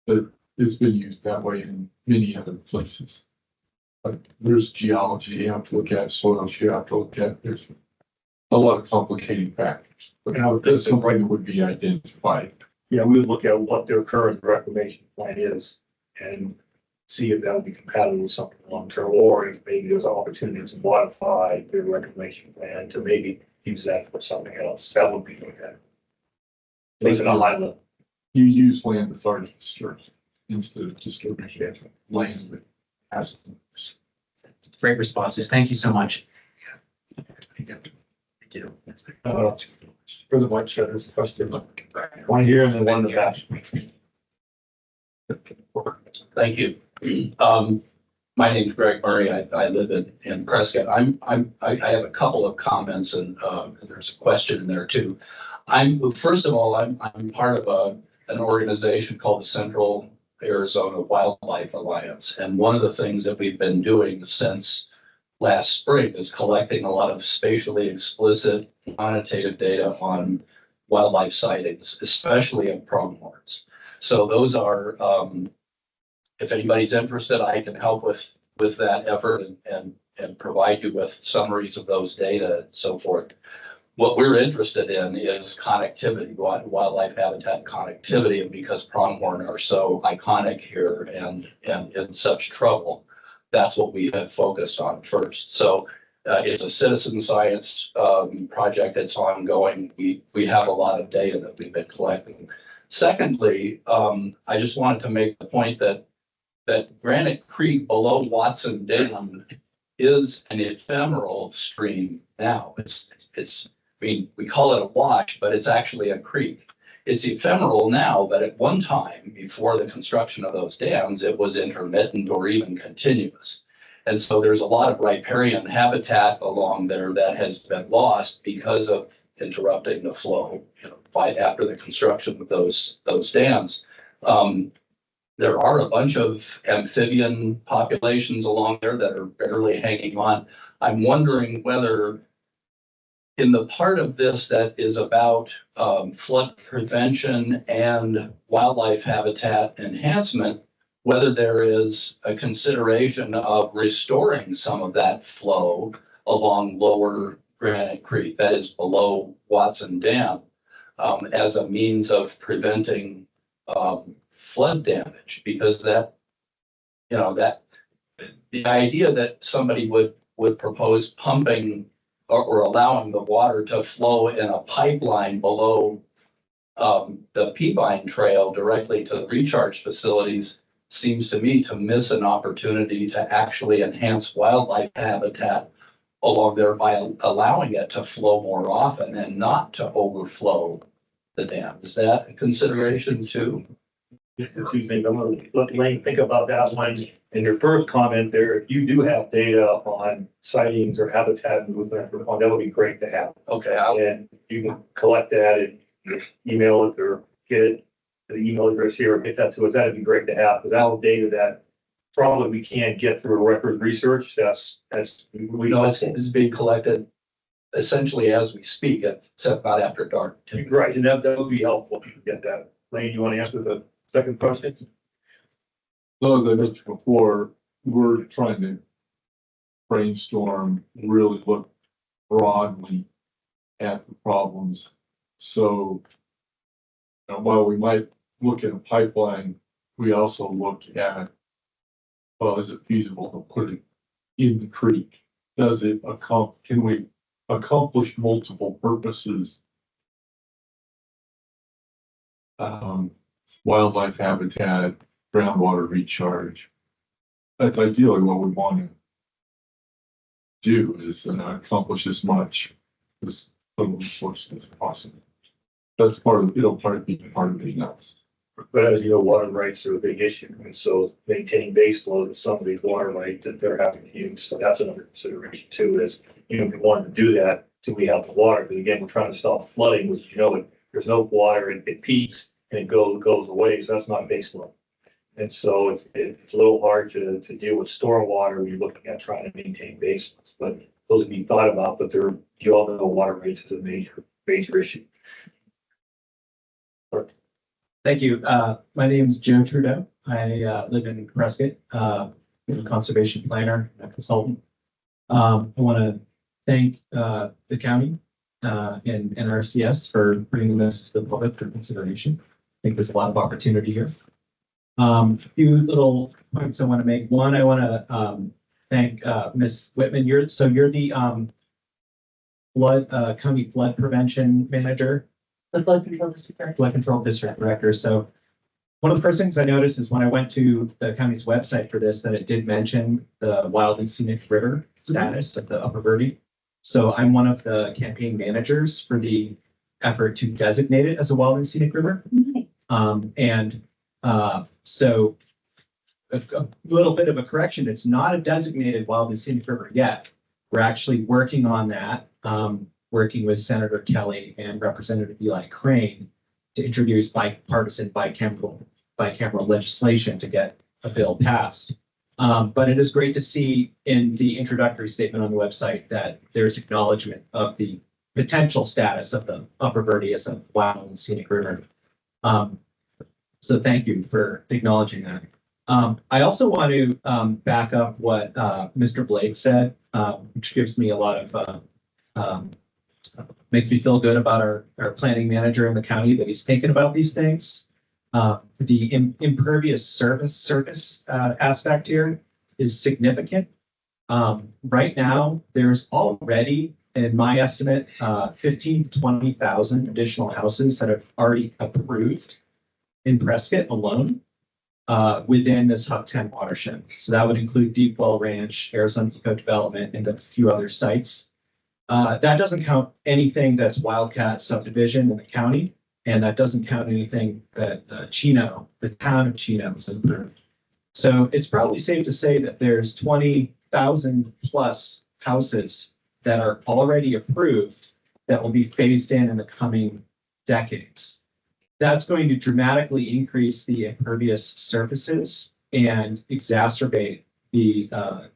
S6: that it's been used that way in many other places. But there's geology you have to look at, soils you have to look at, there's a lot of complicating factors. But that's something that would be identified.
S2: Yeah, we would look at what their current reclamation plan is and see if that would be compatible with something long-term, or if maybe there's an opportunity to modify their reclamation plan to maybe use that for something else. That would be okay. At least at a high level.
S6: You use land that's already disturbed instead of disturbing land that hasn't.
S9: Great responses. Thank you so much.
S2: For the Watershed, there's a question. One here and then one in the back.
S10: Thank you. My name's Greg Murray. I live in Prescott. I have a couple of comments and there's a question in there too. First of all, I'm part of an organization called the Central Arizona Wildlife Alliance. And one of the things that we've been doing since last spring is collecting a lot of spatially explicit quantitative data on wildlife sightings, especially of pronghorns. So those are, if anybody's interested, I can help with that effort and provide you with summaries of those data and so forth. What we're interested in is connectivity, wildlife habitat connectivity, and because pronghorn are so iconic here and in such trouble, that's what we have focused on first. So it's a citizen science project that's ongoing. We have a lot of data that we've been collecting. Secondly, I just wanted to make the point that Granite Creek below Watson Dam is an ephemeral stream now. I mean, we call it a wash, but it's actually a creek. It's ephemeral now, but at one time, before the construction of those dams, it was intermittent or even continuous. And so there's a lot of riparian habitat along there that has been lost because of interrupting the flow, after the construction of those dams. There are a bunch of amphibian populations along there that are barely hanging on. I'm wondering whether in the part of this that is about flood prevention and wildlife habitat enhancement, whether there is a consideration of restoring some of that flow along lower Granite Creek, that is below Watson Dam, as a means of preventing flood damage, because that the idea that somebody would propose pumping or allowing the water to flow in a pipeline below the Peavine Trail directly to the recharge facilities seems to me to miss an opportunity to actually enhance wildlife habitat along there by allowing it to flow more often and not to overflow the dam. Is that a consideration too?
S2: Two things. I'm gonna let Lane think about that one. In your first comment there, if you do have data on sightings or habitat movement, that would be great to have.
S10: Okay,
S2: And you can collect that and just email it or get it to the email address here or get that to us. That'd be great to have, because that would data that probably we can't get through a record research. We
S10: know it's being collected essentially as we speak, except not after dark.
S2: Right, and that would be helpful if you could get that. Lane, you want to answer the second question?
S6: So as I mentioned before, we're trying to brainstorm, really look broadly at the problems. So while we might look at a pipeline, we also look at, well, is it feasible to put it in the creek? Can we accomplish multiple purposes? Wildlife habitat, groundwater recharge. That's ideally what we want to do, is accomplish as much as resources as possible. That's it'll be part of the analysis.
S2: But as you know, water rights are a big issue, and so maintaining base load is some of these water rights that they're having to use. So that's another consideration too, is, if we wanted to do that, do we have the water? Because again, we're trying to stop flooding, which, there's no water and it peaks and it goes away. So that's not base load. And so it's a little hard to deal with stormwater when you're looking at trying to maintain base loads. But those would be thought about, but you all know water rights is a major issue.
S11: Thank you. My name is Joe Trudeau. I live in Prescott. I'm a conservation planner and a consultant. I want to thank the county and NRCS for bringing this to the public for consideration. I think there's a lot of opportunity here. A few little points I want to make. One, I want to thank Ms. Whitman. You're the county flood prevention manager,
S5: The flood control district. Director.
S11: flood control district director. So one of the first things I noticed is when I went to the county's website for this, that it did mention the wild and scenic river status of the Upper Verde. So I'm one of the campaign managers for the effort to designate it as a wild and scenic river.
S5: Nice.
S11: So a little bit of a correction, it's not a designated wild and scenic river yet. We're actually working on that, working with Senator Kelly and Representative Eli Crane to introduce bipartisan bicameral legislation to get a bill passed. But it is great to see in the introductory statement on the website that there's acknowledgement of the potential status of the Upper Verde as a wild and scenic river. So thank you for acknowledging that. I also want to back up what Mr. Blake said, which gives me a lot of, makes me feel good about our planning manager in the county, that he's thinking about these things. The impervious surface aspect here is significant. Right now, there's already, in my estimate, 15 to 20,000 additional houses that have already approved in Prescott alone within this Hub 10 watershed. So that would include Deepwell Ranch, Arizona Eco Development, and a few other sites. That doesn't count anything that's Wildcat subdivision in the county, and that doesn't count anything that Chino, the town of Chino, has approved. So it's probably safe to say that there's 20,000 plus houses that are already approved that will be phased in the coming decades. That's going to dramatically increase the impervious surfaces and exacerbate the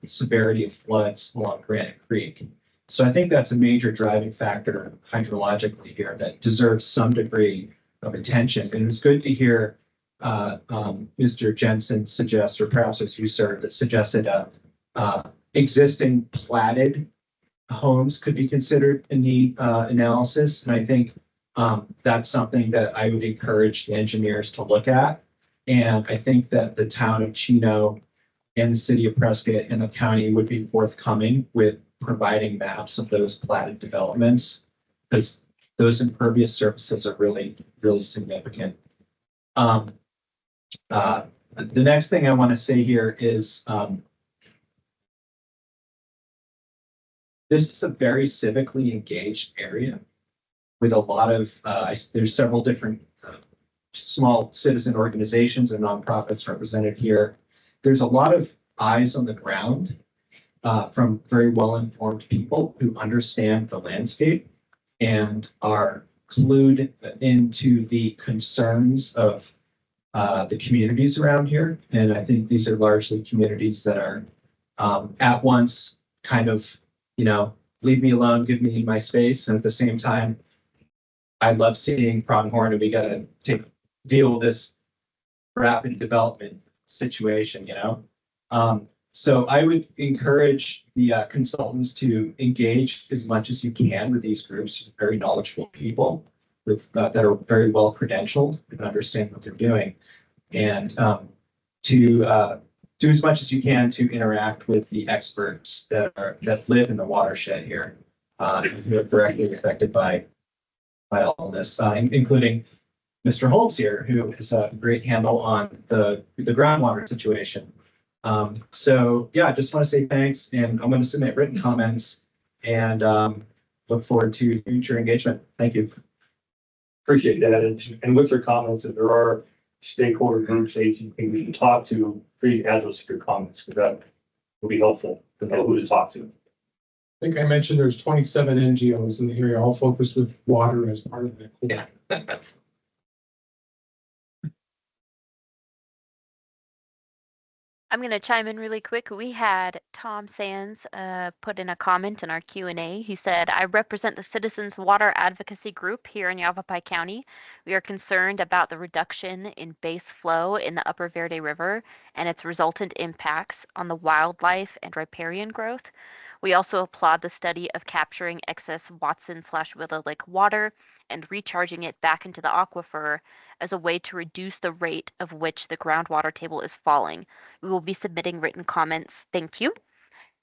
S11: severity of floods along Granite Creek. So I think that's a major driving factor hydrologically here that deserves some degree of attention. And it's good to hear Mr. Jensen suggest, or perhaps as you, sir, that suggested existing platted homes could be considered in the analysis. And I think that's something that I would encourage the engineers to look at. And I think that the town of Chino and the city of Prescott and the county would be forthcoming with providing maps of those platted developments, because those impervious surfaces are really, really significant. The next thing I want to say here is this is a very civically engaged area with a lot of, there's several different small citizen organizations and nonprofits represented here. There's a lot of eyes on the ground from very well-informed people who understand the landscape and are clued into the concerns of the communities around here. And I think these are largely communities that are at once kind of, leave me alone, give me my space. And at the same time, I love seeing Pronghorn, and we got to deal with this rapid development situation, So I would encourage the consultants to engage as much as you can with these groups, very knowledgeable people with that are very well credentialed and understand what they're doing, and to do as much as you can to interact with the experts that live in the watershed here, who are directly affected by all this, including Mr. Holmes here, who has a great handle on the groundwater situation. So yeah, I just want to say thanks, and I'm going to submit written comments and look forward to future engagement. Thank you.
S2: Appreciate that. And with your comments, if there are stakeholder groups, agencies we can talk to, please add those to your comments, because that will be helpful to know who to talk to.
S7: I think I mentioned there's 27 NGOs in the area, all focused with water as part of it.
S11: Yeah.
S3: I'm going to chime in really quick. We had Tom Sands put in a comment in our Q&A. He said, I represent the Citizens Water Advocacy Group here in Yavapai County. We are concerned about the reduction in base flow in the Upper Verde River and its resultant impacts on the wildlife and riparian growth. We also applaud the study of capturing excess Watson/Willow Lake water and recharging it back into the aquifer as a way to reduce the rate of which the groundwater table is falling. We will be submitting written comments. Thank you.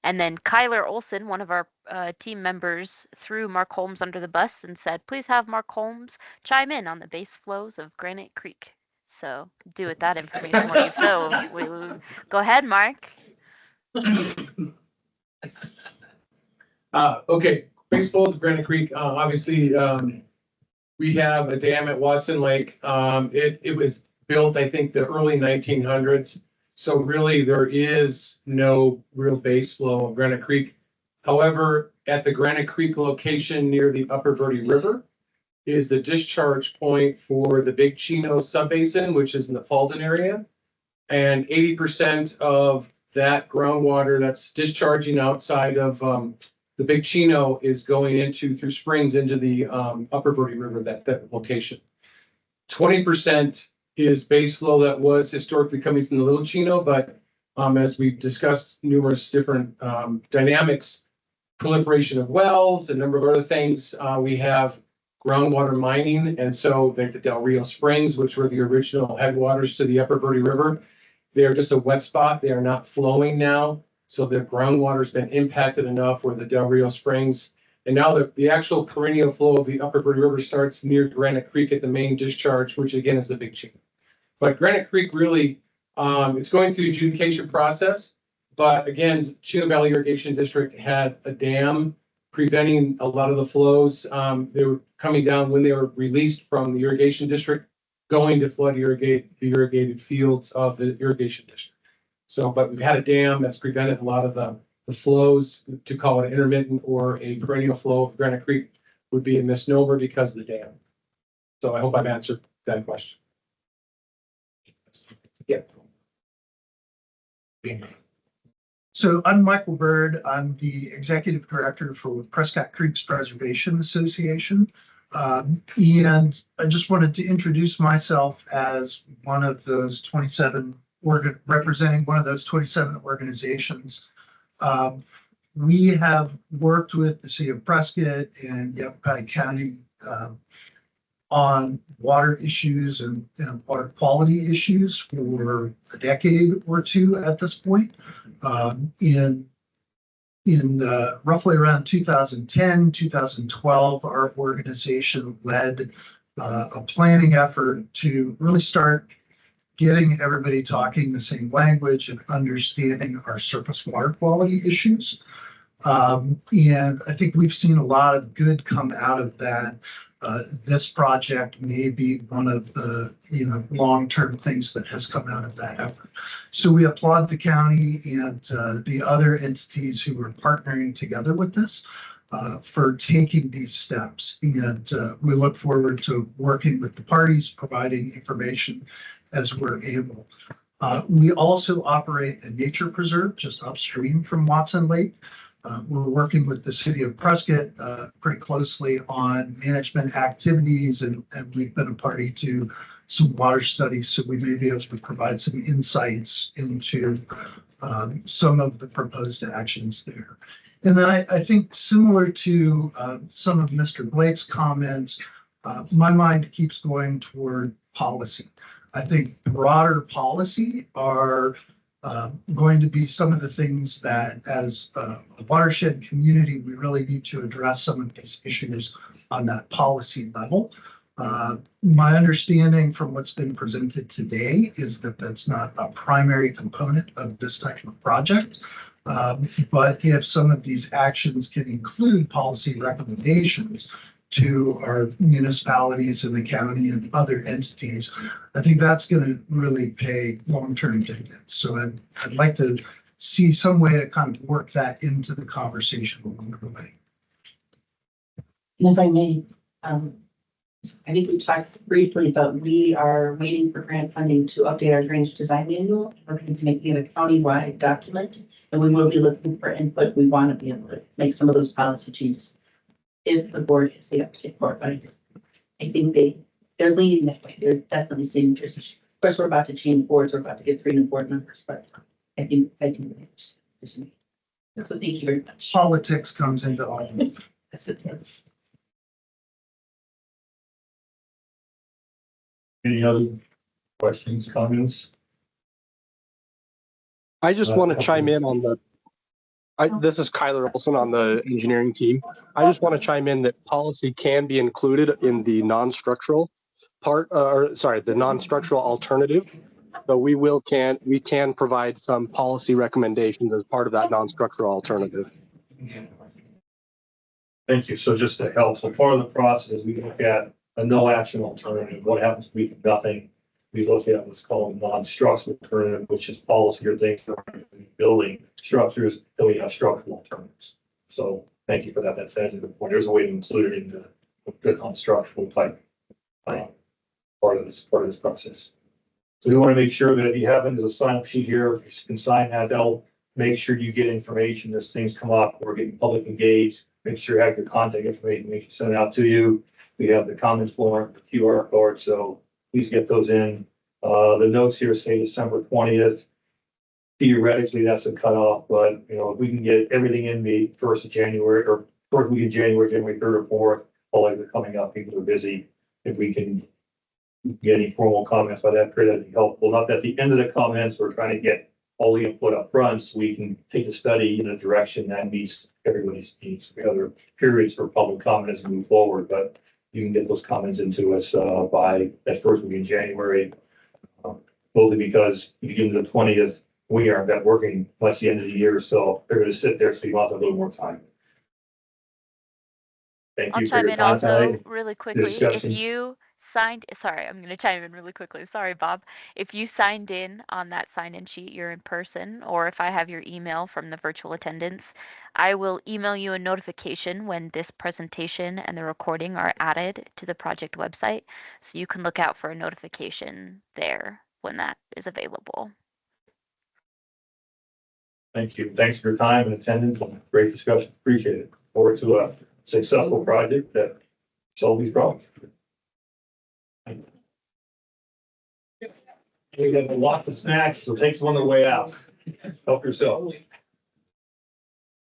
S3: And then Kyler Olson, one of our team members, threw Mark Holmes under the bus and said, please have Mark Holmes chime in on the base flows of Granite Creek. So do with that information what you feel. Go ahead, Mark.
S7: Okay, base flows of Granite Creek, obviously, we have a dam at Watson Lake. It was built, I think, the early 1900s. So really, there is no real base flow of Granite Creek. However, at the Granite Creek location near the Upper Verde River is the discharge point for the Big Chino subbasin, which is in the Paulden area. And 80% of that groundwater that's discharging outside of the Big Chino is going into through springs into the Upper Verde River, that location. 20% is base flow that was historically coming from the Little Chino, but as we've discussed numerous different dynamics, proliferation of wells, a number of other things, we have groundwater mining, and so the Del Rio Springs, which were the original headwaters to the Upper Verde River, they are just a wet spot. They are not flowing now, so the groundwater's been impacted enough where the Del Rio Springs. And now the actual perennial flow of the Upper Verde River starts near Granite Creek at the main discharge, which again is the Big Chino. But Granite Creek really, it's going through the adjudication process. But again, Chino Valley Irrigation District had a dam preventing a lot of the flows. They were coming down when they were released from the irrigation district, going to flood the irrigated fields of the irrigation district. So, but we've had a dam that's prevented a lot of the flows. To call it intermittent or a perennial flow of Granite Creek would be a misnomer because of the dam. So I hope I've answered that question. Yeah.
S12: So I'm Michael Bird. I'm the executive director for Prescott Creeks Preservation Association. And I just wanted to introduce myself as one of those 27 representing one of those 27 organizations. We have worked with the city of Prescott and Yavapai County on water issues and water quality issues for a decade or two at this point. In roughly around 2010, 2012, our organization led a planning effort to really start getting everybody talking the same language and understanding our surface water quality issues. And I think we've seen a lot of good come out of that. This project may be one of the long-term things that has come out of that effort. So we applaud the county and the other entities who are partnering together with this for taking these steps. And we look forward to working with the parties, providing information as we're able. We also operate a nature preserve just upstream from Watson Lake. We're working with the city of Prescott pretty closely on management activities, and we've been a party to some water studies, so we may be able to provide some insights into some of the proposed actions there. And then I think similar to some of Mr. Blake's comments, my mind keeps going toward policy. I think broader policy are going to be some of the things that as a watershed community, we really need to address some of these issues on that policy level. My understanding from what's been presented today is that that's not a primary component of this type of project. But if some of these actions can include policy recommendations to our municipalities and the county and other entities, I think that's going to really pay long-term dividends. So I'd like to see some way to kind of work that into the conversation along the way.
S5: And if I may, I think we talked briefly about we are waiting for grant funding to update our drainage design manual. We're going to make it a countywide document, and we will be looking for input. We want to be able to make some of those policy changes if the board has the uptake for it. But I think they're leaning that way. They're definitely seeing transition. Of course, we're about to change boards. We're about to get 3 new board members, but I think So thank you very much.
S12: politics comes into all of it.
S5: Yes, it does.
S2: Any other questions, comments?
S13: I just want to chime in on this is Kyler Olson on the engineering team. I just want to chime in that policy can be included in the non-structural part, the non-structural alternative. But we can provide some policy recommendations as part of that non-structural alternative.
S2: Thank you. So just to help, so part of the process, we look at a no action alternative. What happens if we do nothing? We look at what's called non-structural alternative, which is policy or things for building structures, then we have structural alternatives. So thank you for that. That's a good point. There's a way to include it in the good non-structural type part of this process. So we want to make sure that if you have, there's a sign up sheet here, you can sign that. That'll make sure you get information as things come up. We're getting public engaged. Make sure you have your contact information, make sure you send it out to you. We have the comment form, the QR code, so please get those in. The notes here say December 20th. Theoretically, that's a cutoff, but you know, if we can get everything in the 1st of January or first week of January 3rd or 4th, all like they're coming up, people are busy. If we can get any formal comments by that period, that'd be helpful. Not that at the end of the comments, we're trying to get all the input up front so we can take the study in a direction that meets everybody's needs. We have other periods for public comment as we move forward, but you can get those comments into us by that first week in January. Mostly because if you give them the 20th, we aren't that working much the end of the year, so they're gonna sit there, so you want a little more time. Thank
S3: I'll
S2: you for
S3: chime
S2: your
S3: in
S2: time
S3: also
S2: tonight.
S3: really quickly. If
S2: discussion.
S3: you signed, sorry, I'm gonna chime in really quickly. Sorry, Bob. If you signed in on that sign-in sheet, you're in person, or if I have your email from the virtual attendance, I will email you a notification when this presentation and the recording are added to the project website. So you can look out for a notification there when that is available.
S2: Thank you. Thanks for your time and attendance. Great discussion. Appreciate it. Forward to a successful project that solves these problems. We got a lot of snacks, so take some on the way out. Help yourself.